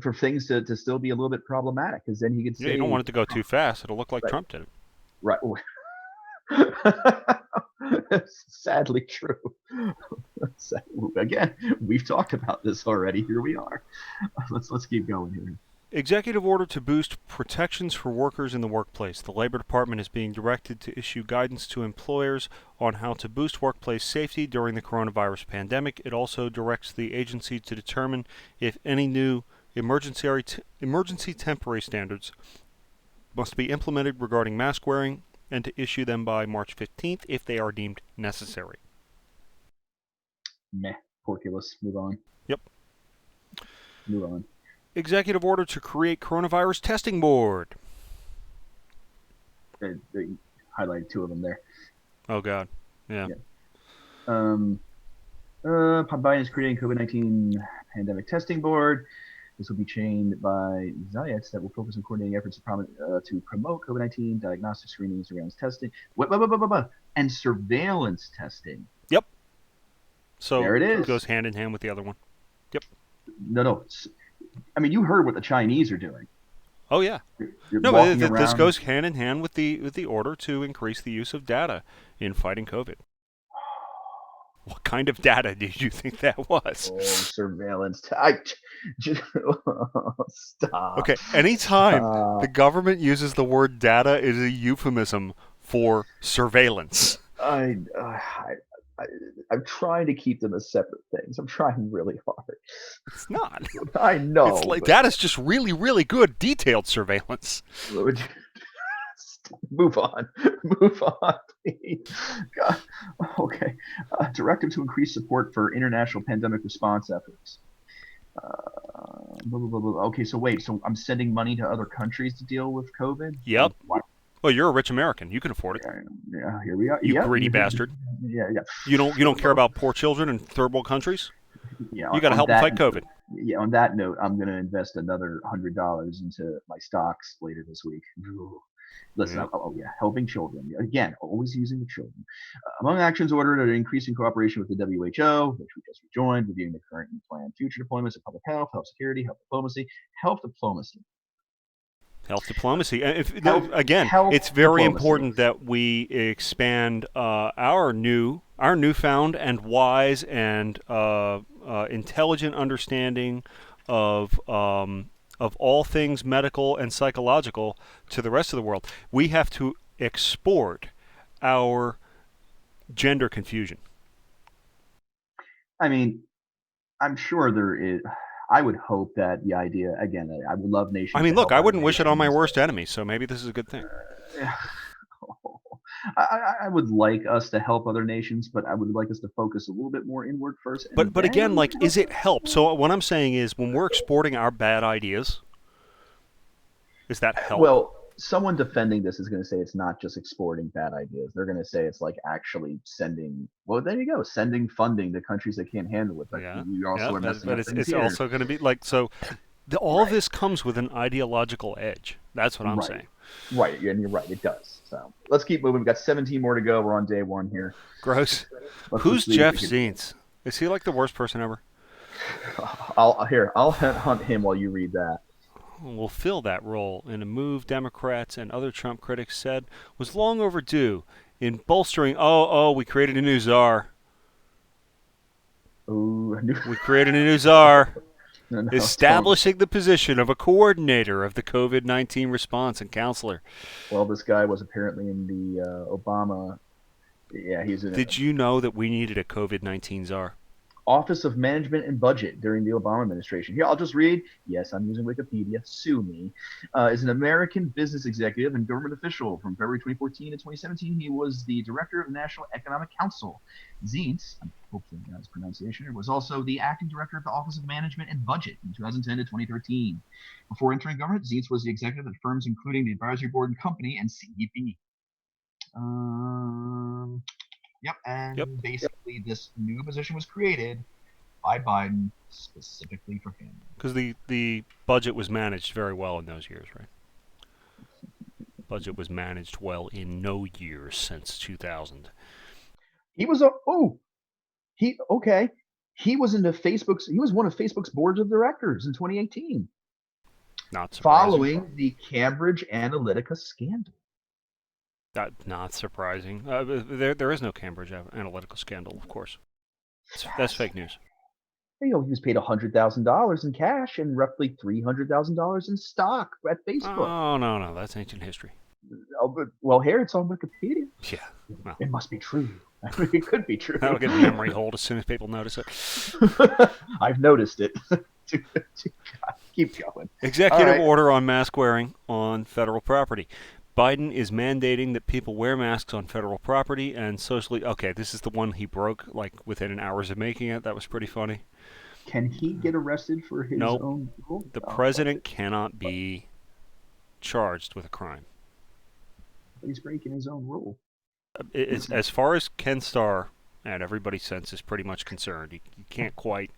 for things to still be a little bit problematic, because then he could Yeah, you don't say, want it to go too fast. It'll look like right, Trump did it. right. Sadly true. Again, we've talked about this already. Here we are. Let's keep going here. Executive order to boost protections for workers in the workplace. The Labor Department is being directed to issue guidance to employers on how to boost workplace safety during the coronavirus pandemic. It also directs the agency to determine if any new emergency temporary standards must be implemented regarding mask wearing and to issue them by March 15th if they are deemed necessary. Meh. Porculus. Move on. Yep. Move on. Executive order to create coronavirus testing board. They highlighted two of them there. Oh, God. Yeah. Biden is creating COVID-19 pandemic testing board. This will be chained by Zayats that will focus on coordinating efforts to promote COVID-19 diagnostic screening, surveillance testing, and surveillance testing. Yep. So there it is. It goes hand in hand with the other one. Yep. No. I mean, you heard what the Chinese are doing. Oh yeah. No, this goes hand in hand with the order to increase the use of data in fighting COVID. What kind of data did you think that was? Oh, surveillance. Stop. Okay, anytime the government uses the word data, it is a euphemism for surveillance. I'm trying to keep them as separate things. I'm trying really hard. It's not. I know. It's like data's just really, really good, detailed surveillance. Move on, please. God. Okay. Directive to increase support for international pandemic response efforts. Okay, so wait. So I'm sending money to other countries to deal with COVID? Yep. Well, you're a rich American. You can afford it. Yeah, here we are. You greedy bastard. Yeah. You don't care about poor children in third world countries? Yeah. You got to help them fight COVID. Yeah. On that note, I'm going to invest another $100 into my stocks later this week. Listen, helping children. Again, always using the children. Among actions ordered are increasing cooperation with the WHO, which we just rejoined, reviewing the current and planned future deployments of public health security, health diplomacy. Health diplomacy. It's very important that we expand our newfound and wise and intelligent understanding of all things medical and psychological to the rest of the world. We have to export our gender confusion. I mean, I'm sure there is. I would hope that the idea, again, I would love nations. I mean, look, I wouldn't wish it on my worst enemy, so maybe this is a good thing. I would like us to help other nations, but I would like us to focus a little bit more inward first. But again, like, is it help? So what I'm saying is, when we're exporting our bad ideas, is that help? Well, someone defending this is going to say it's not just exporting bad ideas. They're going to say it's like actually sending. Well, there you go, sending funding to countries that can't handle it. But it's also going to be like so. All of this comes with an ideological edge. That's what I'm saying. Right, and you're right. It does. So let's keep moving. We've got 17 more to go. We're on day one here. Gross. Who's Jeff Zients? Is he like the worst person ever? I'll hunt him while you read that. Will fill that role in a move Democrats and other Trump critics said was long overdue in bolstering. We created a new czar. We created a new czar. Establishing the position of a coordinator of the COVID-19 response and counselor. Well, this guy was apparently in the Obama. Yeah, he's in. Did you know that we needed a COVID-19 czar? Office of Management and Budget during the Obama administration. Here, I'll just read. Yes, I'm using Wikipedia. Sue me. Is an American business executive and government official from February 2014 to 2017. He was the director of the National Economic Council. Zients, hopefully that's pronunciation, was also the acting director of the Office of Management and Budget from 2010 to 2013. Before entering government, Zients was the executive at firms including the Advisory Board and Company and CEP. Basically this new position was created by Biden specifically for him. Because the budget was managed very well in those years, right? Budget was managed well in no years since 2000. He was he was one of Facebook's boards of directors in 2018. Not surprising. Following the Cambridge Analytica scandal. Not surprising. There is no Cambridge Analytica scandal, of course. That's fake news. He was paid $100,000 in cash and roughly $300,000 in stock at Facebook. Oh, no, no, that's ancient history. Oh, but, well, here it's on Wikipedia. Yeah, well, It must be true. I mean, it could be that'll true. get a memory hold as soon as people notice it. I've noticed it. Keep going. All Executive right. order on mask wearing on federal property. Biden is mandating that people wear masks on federal property and socially. Okay, this is the one he broke like within hours of making it. That was pretty funny. Can he get arrested for his Nope, own rule? the Oh, president cannot be charged with a crime. he's breaking his own rule. It's as far as Ken Starr and everybody's sense is pretty much concerned. You can't quite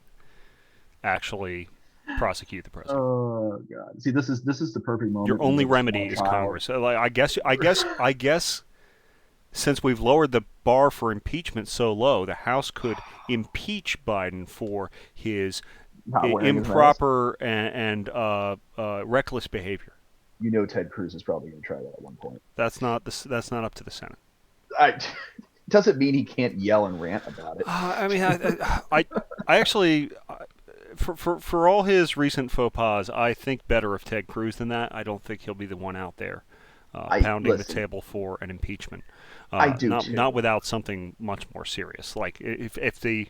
actually prosecute the president. Oh God! See, this is the perfect Your moment when only you have a small remedy is child. Congress. Like, I guess, since we've lowered the bar for impeachment so low, the House could impeach Biden for his Not wearing his mask. improper and reckless behavior. You know, Ted Cruz is probably going to try that at one point. That's not up to the Senate. Doesn't mean he can't yell and rant about it. I mean, I actually, for all his recent faux pas, I think better of Ted Cruz than that. I don't think he'll be the one out there pounding the Listen. table for an impeachment. I do Not too. without something much more serious. Like if the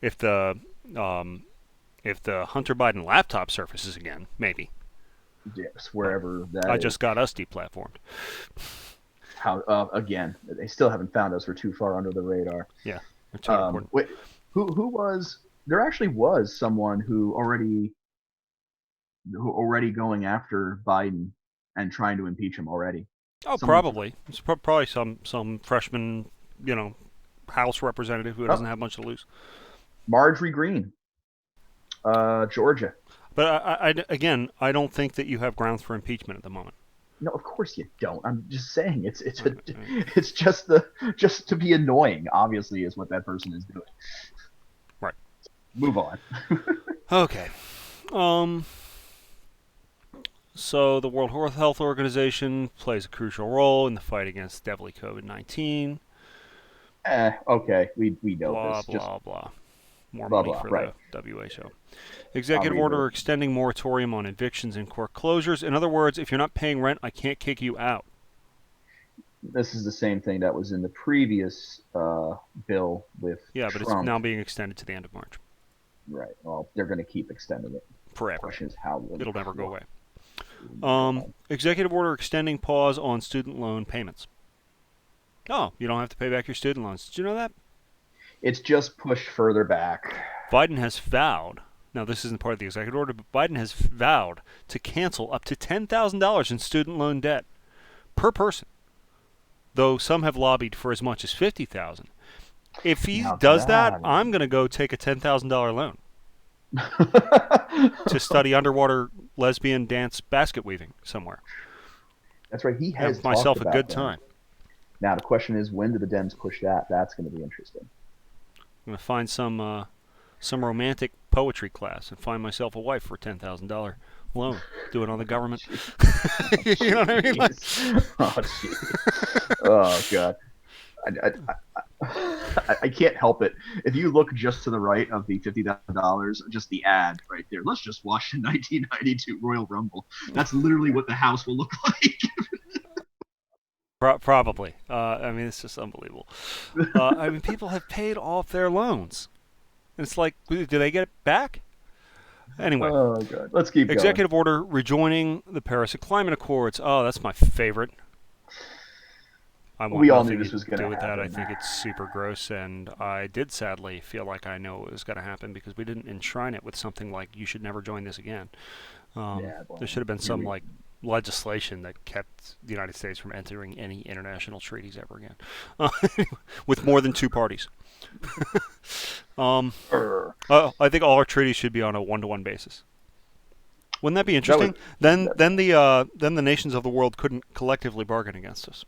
if the Hunter Biden laptop surfaces again, maybe. Yes, But wherever that I is. just got us deplatformed. How again? They still haven't found us. We're too far under the radar. Yeah, they're too important. Wait, who was? There actually was someone who already going after Biden and trying to impeach him already. Oh, Someone, probably. It's probably some freshman, you know, House representative who oh, doesn't have much to lose. Marjorie Green, Georgia. But again, I don't think that you have grounds for impeachment at the moment. No, of course you don't. I'm just saying Right, right. it's just to be annoying. Obviously, is what that person is doing. Right. Move on. Okay. Um. So the World Health Organization plays a crucial role in the fight against deadly COVID-19. Okay, we know Blah this. Just blah blah. More blah money blah. for Right. the WHO. I'll Executive read order the. extending moratorium on evictions and court closures. In other words, if you're not paying rent, I can't kick you out. This is the same thing that was in the previous bill with Yeah, but it's Trump. now being extended to the end of March. Right. Well, they're going to keep extending it. The Forever. question is how long. It'll never go away. God. Executive order extending pause on student loan payments. Oh, you don't have to pay back your student loans. Did you know that? It's just pushed further back. Biden has vowed, now this isn't part of the executive order, but Biden has vowed to cancel up to $10,000 in student loan debt per person, though some have lobbied for as much as $50,000. If he Now does that, that I'm going to go take a $10,000 loan to is. study underwater lesbian dance basket weaving somewhere. That's right. He has Have talked myself a about good that. time. Now the question is, when do the Dems push that? That's going to be interesting. I'm going to find some romantic poetry class and find myself a wife for a $10,000 loan. Do it on the government. You know what I mean? Like, Oh, jeez. Oh, God. I can't help it. If you look just to the right of the $50,000, just the ad right there. Let's just watch the 1992 Royal Rumble. That's literally what the house will look like. probably. I mean, it's just unbelievable. I mean, people have paid off their loans. And it's like, do they get it back? Anyway, Oh, God. Let's keep going. executive order rejoining the Paris Climate Accords. Oh, that's my favorite. I want We all knew nothing this to was going do to with that. I happen. think it's super gross, and I did sadly feel like I know it was going to happen because we didn't enshrine it with something like "you should never join this again." Yeah, well, There should have been here some we like legislation that kept the United States from entering any international treaties ever again, with more than two parties. I think all our treaties should be on a one-to-one basis. Wouldn't that be That interesting? would. Then the nations of the world couldn't collectively bargain against us.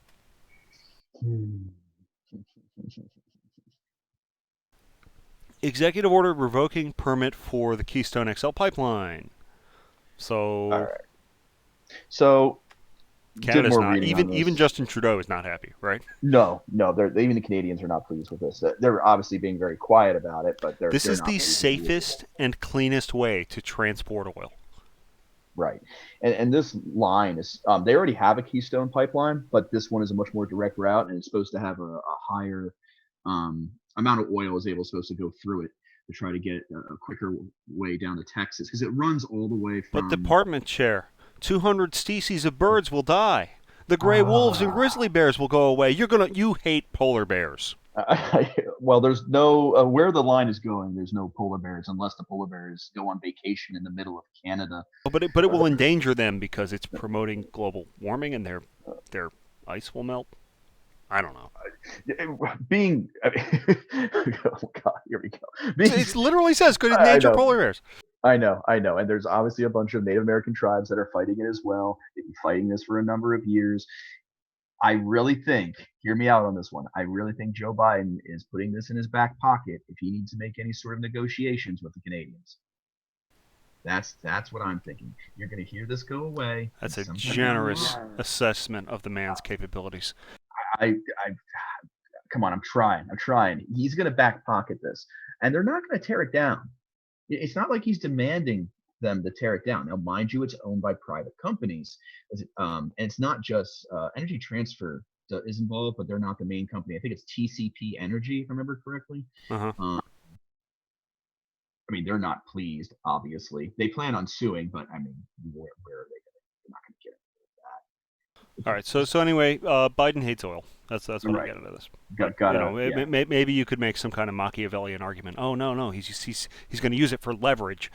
Executive order revoking permit for the Keystone XL pipeline. All So right. So Did Canada's more not. reading on Even this. Justin Trudeau is not happy, right? No, no, even the Canadians are not pleased with this. They're obviously being very quiet about it, but This they're is not the pleased with it. safest and cleanest way to transport oil. Right. And this line is, they already have a Keystone pipeline, but this one is a much more direct route, and it's supposed to have a higher amount of oil is able supposed to go through it to try to get a quicker way down to Texas because it runs all the way But from. department chair, 200 species of birds will die. The gray wolves and Uh, grizzly bears will go away. You hate polar bears. well, there's no where the line is going. There's no polar bears unless the polar bears go on vacation in the middle of Canada. But it will endanger them because it's promoting global warming and their ice will melt. I don't know. Being, oh God, here we go. It literally says could I endanger know, polar bears. I know, and there's obviously a bunch of Native American tribes that are fighting it as well. They've been fighting this for a number of years. I really think, hear me out on this one. I really think Joe Biden is putting this in his back pocket if he needs to make any sort of negotiations with the Canadians. That's what I'm thinking. You're going to hear this go away, and That's a sometime down the generous line, assessment of the man's capabilities. I come on, I'm trying. I'm trying. He's going to back pocket this, and they're not going to tear it down. It's not like he's demanding them to tear it down. Now, mind you, it's owned by private companies, and it's not just Energy Transfer is involved, but they're not the main company. I think it's TCP Energy, if I remember correctly. Uh-huh. I mean, they're not pleased. Obviously, they plan on suing, but I mean, where are they going to? They're not going to get All right. So anyway, Biden hates oil. That's it. what I Right. get out of this. But Gotta, yeah. maybe you could make some kind of Machiavellian argument. Oh no, he's going to use it for leverage.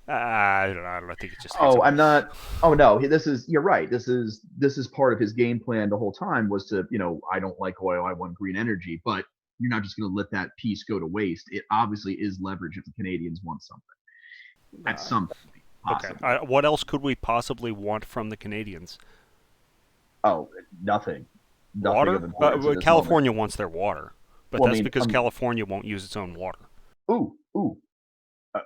I don't know. I think he just hates Oh, oil. I'm not. Oh no, this is. You're right. This is part of his game plan the whole time was to, I don't like oil. I want green energy, but you're not just going to let that piece go to waste. It obviously is leverage if the Canadians want something at Uh, some point, okay. possibly. What else could we possibly want from the Canadians? Oh, nothing, nothing of Water? importance at this moment. California wants their water, but Well, I that's mean, because California won't use its own water. ooh. Uh,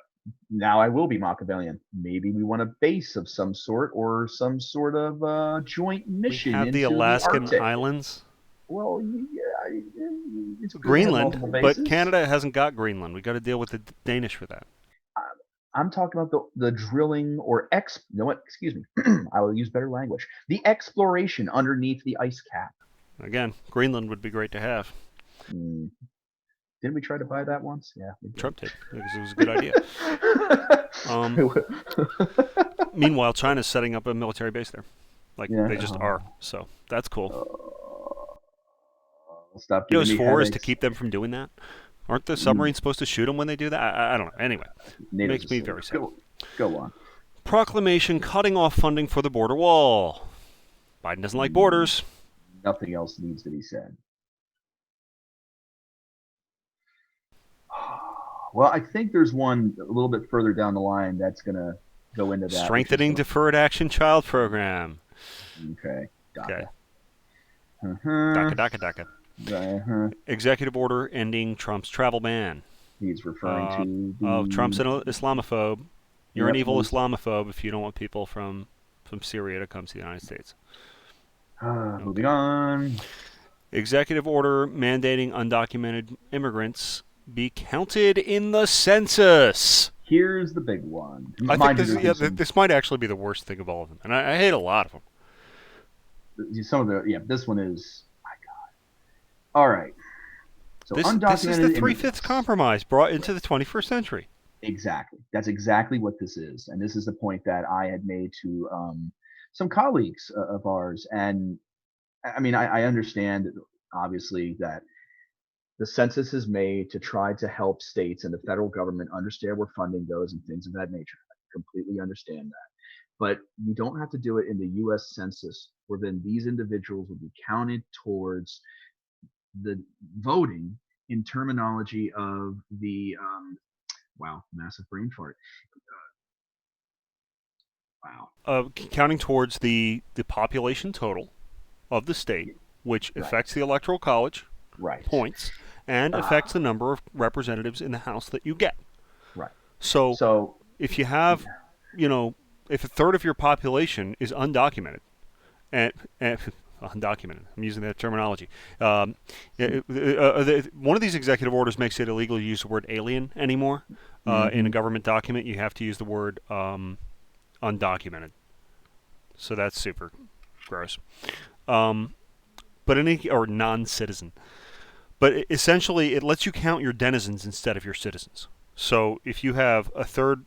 Now I will be Machiavellian. Maybe we want a base of some sort or some sort of joint We mission have the into the Alaskan Arctic. Islands, Well, yeah, it's good to have Greenland, multiple but bases. Canada hasn't got Greenland. We got to deal with the Danish for that. I'm talking about the drilling or you know what? Excuse me. I will use better language. The exploration underneath the ice cap. Again, Greenland would be great to have. Mm, didn't we try to buy that once? Yeah, we did. Trump did because it was a good idea. Um, Meanwhile, China's setting up a military base there. Like yeah. they just are. So that's cool. Stop giving Windows me 4 is to headaches. keep them from doing that. Aren't the Mm, submarines supposed to shoot them when they do that? I don't know. Anyway, natives are makes me silly. very sad. Go on. Proclamation cutting off funding for the border wall. Biden doesn't like Mm, borders. Nothing else needs to be said. Well, I think there's one a little bit further down the line that's going to go into that, which is Strengthening going. deferred action child program. Okay, Okay. DACA. Uh-huh. DACA, DACA, DACA. Uh-huh. Executive order ending Trump's travel ban. He's referring to Trump's the. an Islamophobe. You're an Yep. evil Islamophobe if you don't want people from Syria to come to the United States. Moving Okay. on. Executive order mandating undocumented immigrants be counted in the census. Here's the big one. I think Mind you, there's been some this might actually be the worst thing of all of them, and I hate a lot of them. some of the yeah. This one is my God. All right. So This is the undocumented three-fifths immigrants. compromise brought into the 21st century. Exactly. That's exactly what this is, and this is the point that I had made to some colleagues of ours. And I mean, I understand obviously that the census is made to try to help states and the federal government understand where funding goes and things of that nature. I completely understand that. But you don't have to do it in the US Census, where then these individuals will be counted towards the voting in terminology of the, wow, massive brain fart. Wow. Counting towards the population total of the state, which Right, affects the electoral college right, points and affects ah, the number of representatives in the House that you get. right. So So, if you have, you know, if a third of your population is undocumented and, and undocumented. I'm using that terminology. One of these executive orders makes it illegal to use the word alien anymore. In a Mm-hmm. government document, you have to use the word undocumented. So that's super gross. Um, but any or non-citizen. But essentially, it lets you count your denizens instead of your citizens. So if you have a third,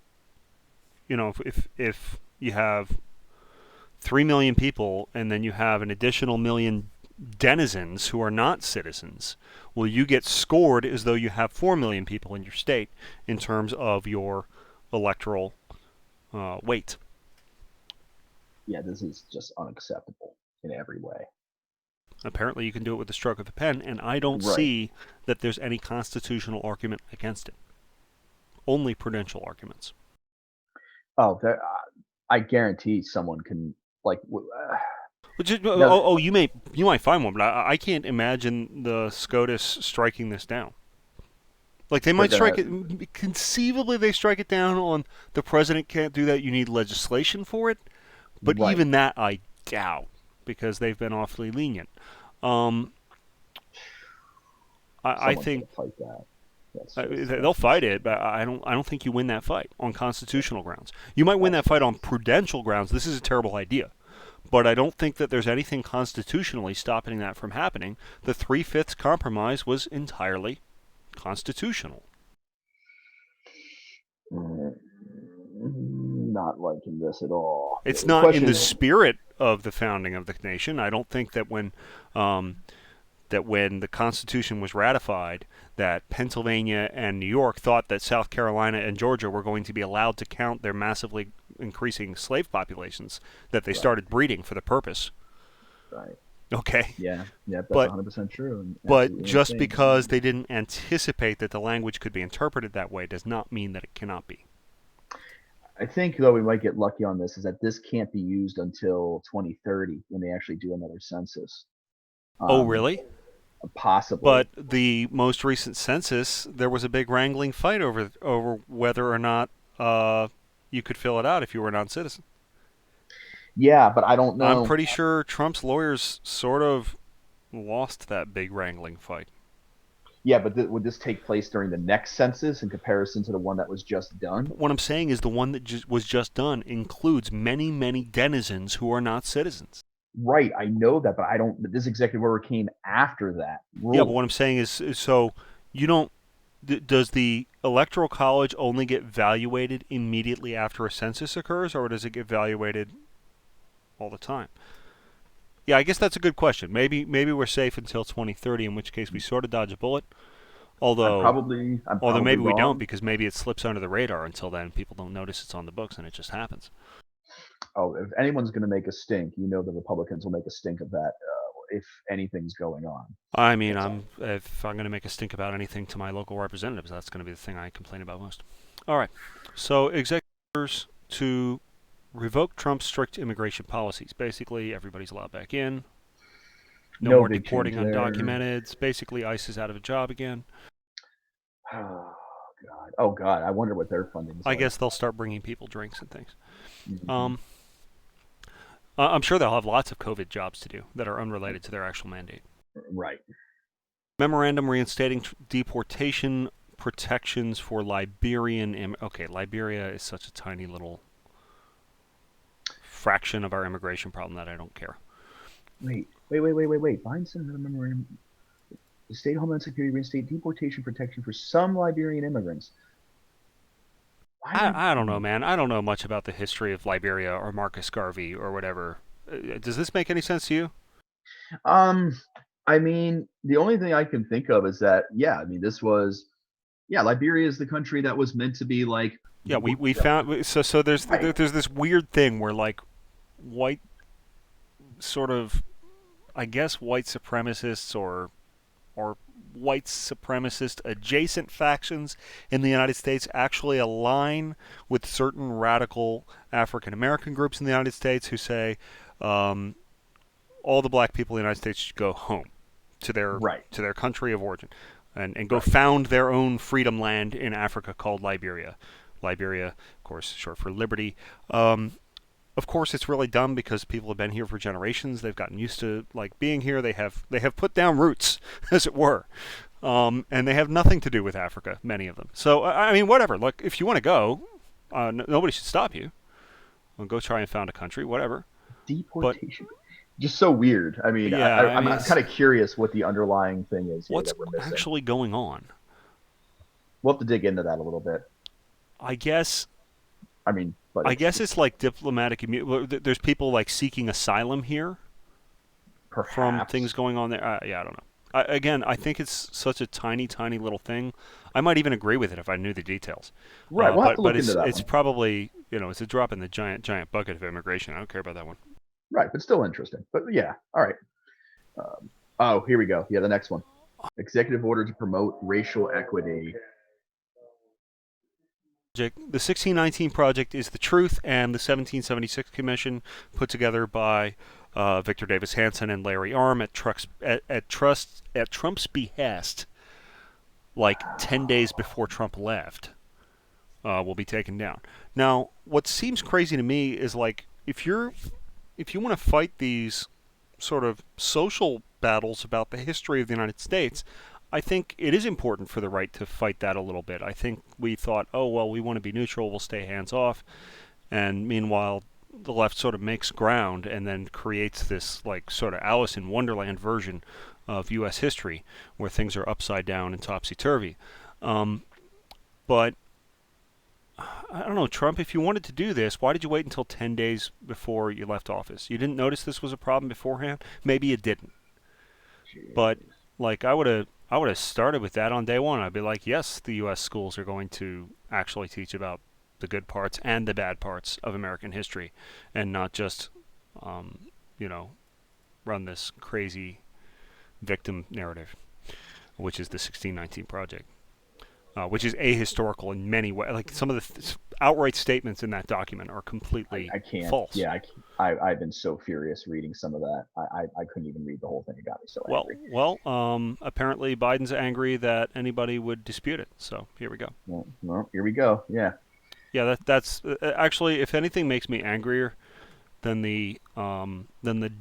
if you have 3 million people and then you have an additional million denizens who are not citizens, well, you get scored as though you have 4 million people in your state in terms of your electoral weight. Yeah, this is just unacceptable in every way. Apparently, you can do it with the stroke of a pen, and I don't Right. see that there's any constitutional argument against it. Only prudential arguments. Oh, I guarantee someone can like. No, You might find one, but I can't imagine the SCOTUS striking this down. Like they they're might strike gonna. it. Conceivably, they strike it down on the president can't do that. You need legislation for it. But Right. even that, I doubt because they've been awfully lenient. Um, I Someone's think gonna fight that. they'll That's fight it, insane. but I don't think you win that fight on constitutional grounds. You might win That's that fight on crazy. prudential grounds. This is a terrible idea. But I don't think that there's anything constitutionally stopping that from happening. The three-fifths compromise was entirely constitutional. Mm, not liking this at all. It's The not in the question, spirit of the founding of the nation. I don't think that um, when the Constitution was ratified, that Pennsylvania and New York thought that South Carolina and Georgia were going to be allowed to count their massively increasing slave populations that they right, started breeding for the purpose. right, Okay, yeah, yeah, that's but 100% true and but absolutely just insane. because they didn't anticipate that the language could be interpreted that way does not mean that it cannot be. I think though we might get lucky on this is that this can't be used until 2030 when they actually do another census. Oh, Um, really? Possibly. But the most recent census, there was a big wrangling fight over whether or not you could fill it out if you were a non-citizen. Yeah, but I don't I'm know. pretty sure Trump's lawyers sort of lost that big wrangling fight. Yeah, but would this take place during the next census in comparison to the one that was just done? What I'm saying is the one that was just done includes many, many denizens who are not citizens. Right, I know that, but I don't. But this executive order came after that Yeah, but ruling. what I'm saying is so you don't. Does the electoral college only get evaluated immediately after a census occurs, or does it get evaluated all the time? Yeah, I guess that's a good question. Maybe we're safe until 2030, in which case we sort of dodge a bullet. Although I'm although probably maybe we don't wrong. because maybe it slips under the radar until then. People don't notice it's on the books and it just happens. Oh, if anyone's going to make a stink, you know the Republicans will make a stink of that if anything's going on. I mean, That's I'm if I'm going to make a stink about anything to my local representatives, that's going to be the thing I complain about most. All right. So executive orders to revoke Trump's strict immigration policies. Basically, everybody's allowed back in. No no more big deporting change there. undocumented. Basically, ICE is out of a job again. Oh God. Oh God. I wonder what their funding's I like. guess they'll start bringing people drinks and things. Hmm. Um, I'm sure they'll have lots of COVID jobs to do that are unrelated to their actual mandate. Right. Memorandum reinstating deportation protections for Liberian. Okay, Liberia is such a tiny little fraction of our immigration problem that I don't care. Wait. Biden sent a memorandum. The state Homeland Security reinstate deportation protection for some Liberian immigrants. Why would? I don't know, man. I don't know much about the history of Liberia or Marcus Garvey or whatever. Does this make any sense to you? Um, I mean, the only thing I can think of is that, yeah, I mean, this was, yeah, Liberia is the country that was meant to be like, Yeah, we found so right, there's this weird thing where like white sort of I guess white supremacists or white supremacist adjacent factions in the United States actually align with certain radical African American groups in the United States who say um, all the black people in the United States should go home right, to their country of origin and go right, found their own freedom land in Africa called Liberia. Liberia, of course, short for liberty. of course, it's really dumb because people have been here for generations. They've gotten used to like being here. They have put down roots, as it were, and they have nothing to do with Africa. Many of them. So I mean, whatever. Look, if you want to go, nobody should stop you. Well, go try and found a country, whatever. But Deportation. Just so weird. I mean, yeah, I I'm mean, kind of curious what the underlying thing is here what's that we're missing. actually going on? We'll have to dig into that a little bit. I guess I mean, but I it's guess it's like diplomatic. There's people like seeking asylum here from things perhaps going on there. Yeah, I don't know. Again, I think it's such a tiny, tiny little thing. I might even agree with it if I knew the details. right. We'll have to But look into that it's one. probably it's a drop in the giant bucket of immigration. I don't care about that one. Right, but still interesting. But yeah, all right. Oh, here we go. Yeah, the next one. Executive order to promote racial equity. The 1619 project is the truth, and the 1776 commission, put together by Victor Davis Hanson and Larry Arm at Trump's behest, like 10 days before Trump left, will be taken down. Now, what seems crazy to me is like if you want to fight these sort of social battles about the history of the United States, I think it is important for the right to fight that a little bit. I think we thought, oh well, we want to be neutral, we'll stay hands off, and meanwhile the left sort of makes ground and then creates this like sort of Alice in Wonderland version of U.S. history where things are upside down and topsy turvy. Um, but I don't know, Trump, if you wanted to do this, why did you wait until 10 days before you left office? You didn't notice this was a problem beforehand? Maybe you didn't. But Jeez. like I would have started with that on day one. I'd be like, yes, the U.S. schools are going to actually teach about the good parts and the bad parts of American history, and not just, um, you know, run this crazy victim narrative, which is the 1619 project, which is ahistorical in many ways. Like some of the outright statements in that document are completely I can't. false. Yeah, I've been so furious reading some of that. I couldn't even read the whole thing. It got me so angry. Apparently Biden's angry that anybody would dispute it. So here we go. Well, here we go. Yeah. Yeah, that's actually, if anything, makes me angrier than the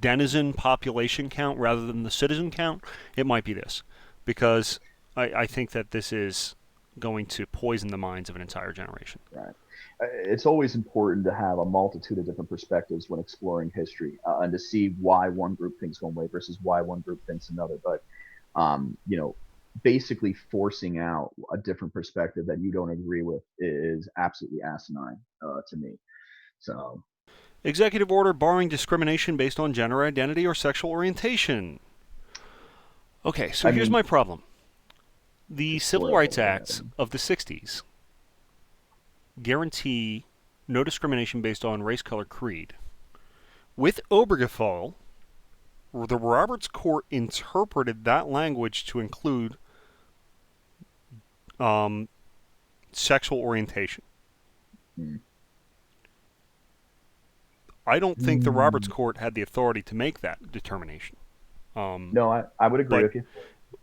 denizen population count rather than the citizen count. It might be this, because I think that this is going to poison the minds of an entire generation. Right. It's always important to have a multitude of different perspectives when exploring history, and to see why one group thinks one way versus why one group thinks another. But you know, basically forcing out a different perspective that you don't agree with is absolutely asinine to me. So, Executive order barring discrimination based on gender identity or sexual orientation. Okay, so I here's mean, my problem. The it's Civil horrible Rights what Acts happened. of the 60s guarantee no discrimination based on race, color, creed. With Obergefell, the Roberts Court interpreted that language to include um, sexual orientation. Hmm. I don't think the Roberts Hmm. Court had the authority to make that determination. Um, No, I would agree but with you.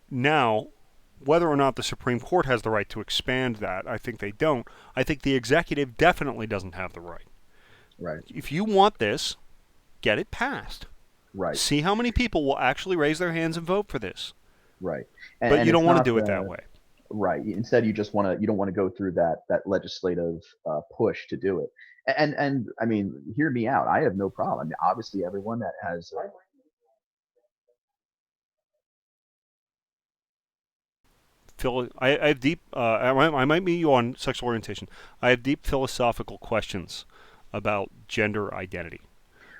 now, whether or not the Supreme Court has the right to expand that, I think they don't. I think the executive definitely doesn't have the right. Right, If you want this, get it passed. right, See how many people will actually raise their hands and vote for this. right. But And you don't it's want to not do it that that. way. Right. Instead, you don't want to go through that legislative push to do it. And I mean, hear me out. I have no problem. I mean, obviously, everyone that has I have deep. I might meet you on sexual orientation. I have deep philosophical questions about gender identity,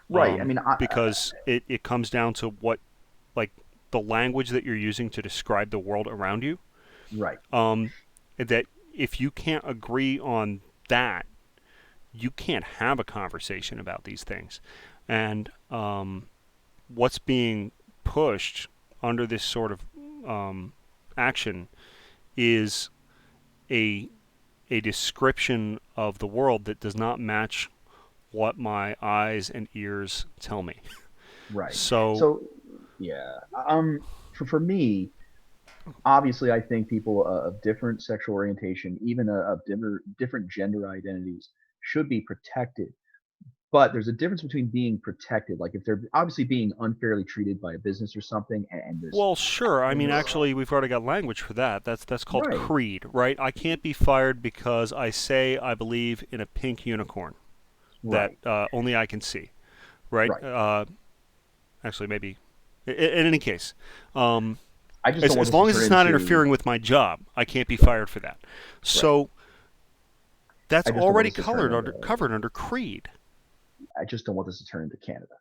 right. I mean, because it comes down to what, like, the language that you're using to describe the world around you. right, Um, that if you can't agree on that, you can't have a conversation about these things. And what's being pushed under this sort of action is a a description of the world that does not match what my eyes and ears tell me. right. So So, yeah. For me, obviously, I think people of different sexual orientation, even of different gender identities, should be protected. But there's a difference between being protected, like if they're obviously being unfairly treated by a business or something, and there's Well, sure. I mean, factions. actually, we've already got language for that. That's called Right, creed, right? I can't be fired because I say I believe in a pink unicorn that right, only I can see, right? right. Actually, maybe. In any case, um, I just as don't want as this to long as turn it's not into interfering with my job, I can't be right, fired for that. right. So that's I just don't want already this to turn into. covered under creed. I just don't want this to turn into Canada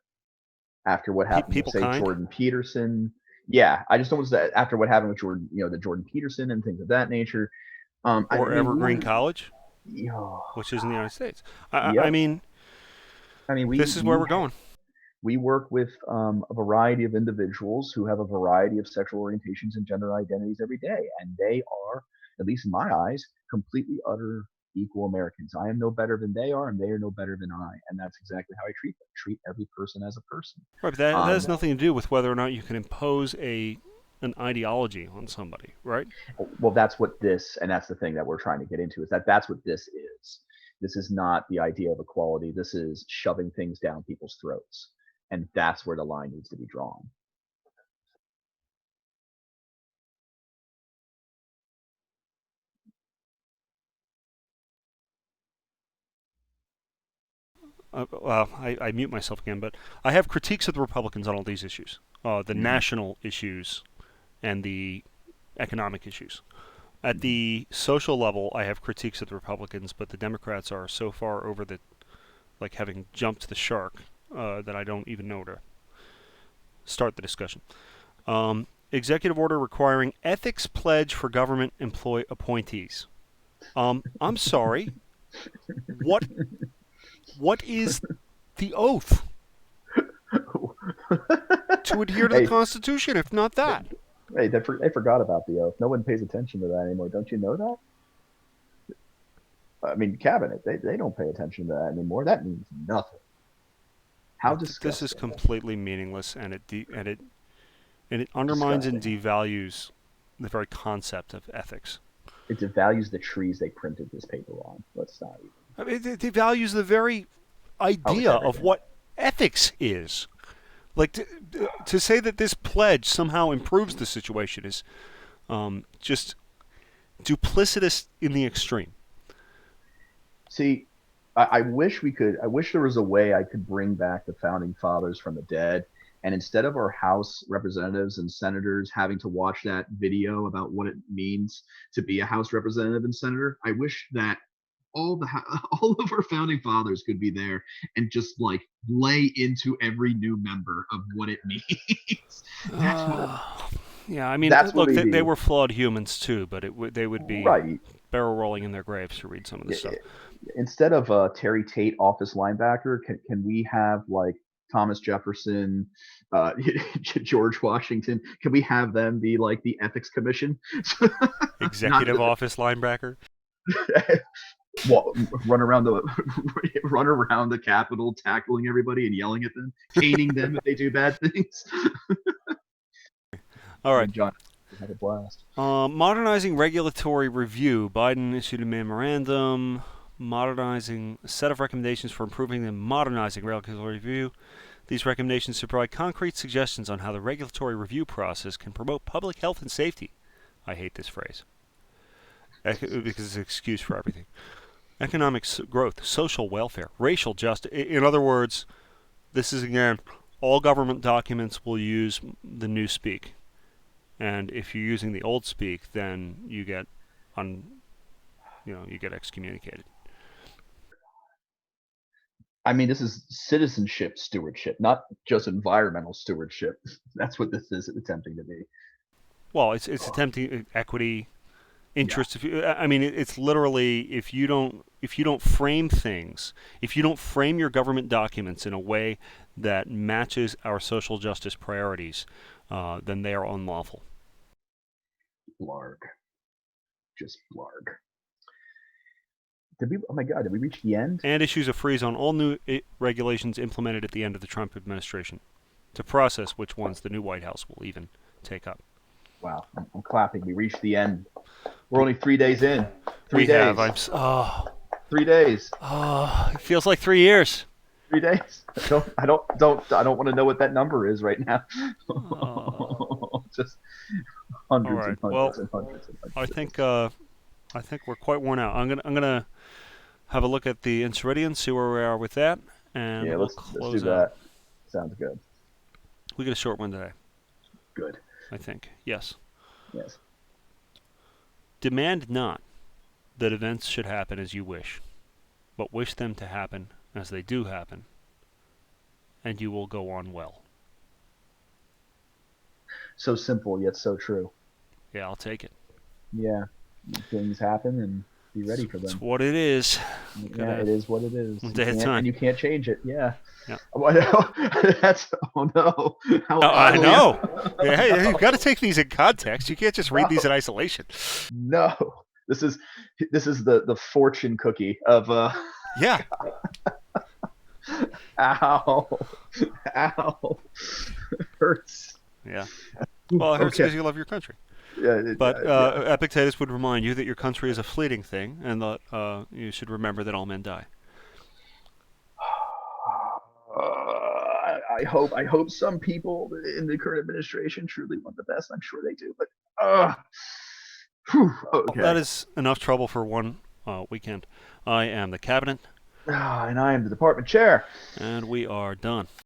after what happened with People say kind, Jordan Peterson. Yeah, I just don't want to after what happened with Jordan, the Jordan Peterson and things of that nature. I or mean, Evergreen we, College, oh which is in the United States. I yep. mean, I mean, we this is where we we're going. we work with a variety of individuals who have a variety of sexual orientations and gender identities every day, and they are, at least in my eyes, completely utter equal Americans. I am no better than they are, and they are no better than I, and that's exactly how I treat them. Treat every person as a person. Right, but that has Um, nothing to do with whether or not you can impose a an ideology on somebody, right? well, that's what this, and that's the thing that we're trying to get into, is that that's what this is. This is not the idea of equality. This is shoving things down people's throats, and that's where the line needs to be drawn. Well, I mute myself again, but I have critiques of the Republicans on all these issues, the Mm-hmm. national issues and the economic issues. At the social level, I have critiques of the Republicans, but the Democrats are so far over the like having jumped the shark that I don't even know where to start the discussion. Executive order requiring ethics pledge for government employee appointees. I'm sorry. What what is the oath to adhere to the Hey, Constitution? If not they, that, they forgot about the oath. No one pays attention to that anymore. Don't you know that? I mean, cabinet, they don't pay attention to that anymore. That means nothing. How this is disgusting. completely meaningless, and it undermines and Disgusting. devalues the very concept of ethics. It devalues the trees they printed this paper on. Let's not even. I mean, it devalues the very Oh, it's idea of everything. what ethics is. Like to say that this pledge somehow improves the situation is just duplicitous in the extreme. See, I wish we could. I wish there was a way I could bring back the founding fathers from the dead. And instead of our House representatives and senators having to watch that video about what it means to be a House representative and senator, I wish that all of our founding fathers could be there and just like lay into every new member of what it means. that's what Uh, yeah, I mean, that's what look, we they need. were flawed humans too, but they would be Right. barrel rolling in their graves to read some of this stuff. Instead of Terry Tate office linebacker, can we have like Thomas Jefferson, George Washington? Can we have them be like the ethics commission? Not Executive office linebacker. run around the run around the Capitol, tackling everybody and yelling at them, caning them if they do bad things. All Me right. and John have a blast. Modernizing regulatory review. Biden issued a memorandum modernizing a set of recommendations for improving and modernizing regulatory review. These recommendations should provide concrete suggestions on how the regulatory review process can promote public health and safety. I hate this phrase because it's an excuse for everything. Economic growth, social welfare, racial justice. In other words, this is again, all government documents will use the new speak. And if you're using the old speak, then you get you get excommunicated. I mean, this is citizenship stewardship, not just environmental stewardship. That's what this is attempting to be. Well, it's attempting equity, Yeah, interest. If you, I mean, it's literally if you don't frame things, if you don't frame your government documents in a way that matches our social justice priorities, then they are unlawful. blarg, just blarg. Did we? Oh my God! Did we reach the end? And issues a freeze on all new regulations implemented at the end of the Trump administration, to process which ones the new White House will even take up. Wow, I'm clapping. We reached the end. We're only 3 days in. Three We have. days. Oh, 3 days. oh, it feels like 3 years. 3 days. I don't want to know what that number is right now. Uh, Just all hundreds right. and hundreds Well, and hundreds and I hundreds of think days. I think we're quite worn out. I'm gonna have a look at the Insuridian, see where we are with that, and Yeah, we'll let's do close out. that. Sounds good. We get a short one today, Good. I think. Yes. Yes. Demand not that events should happen as you wish, but wish them to happen as they do happen, and you will go on well. So simple yet so true. Yeah, I'll take it. Yeah. Things happen and be ready for It's them. what it is. Yeah, Gotta it is what it is. one You day at a can't time. and you can't change it. Yeah. Yeah. What? That's oh no. How Oh, I oddly know. oh Yeah, hey, you've got to no. take these in context. You can't just read these in No. isolation. No. This is the fortune cookie of Yeah. ow. Ow. Hurts. Yeah. Oof, Well, it hurts okay. because you love your country. Yeah, But yeah. Epictetus would remind you that your country is a fleeting thing, and that you should remember that all men die. I hope some people in the current administration truly want the best. I'm sure they do, but uh, Well, that okay. is enough trouble for one weekend. I am the cabinet, And I am the department chair. and we are done.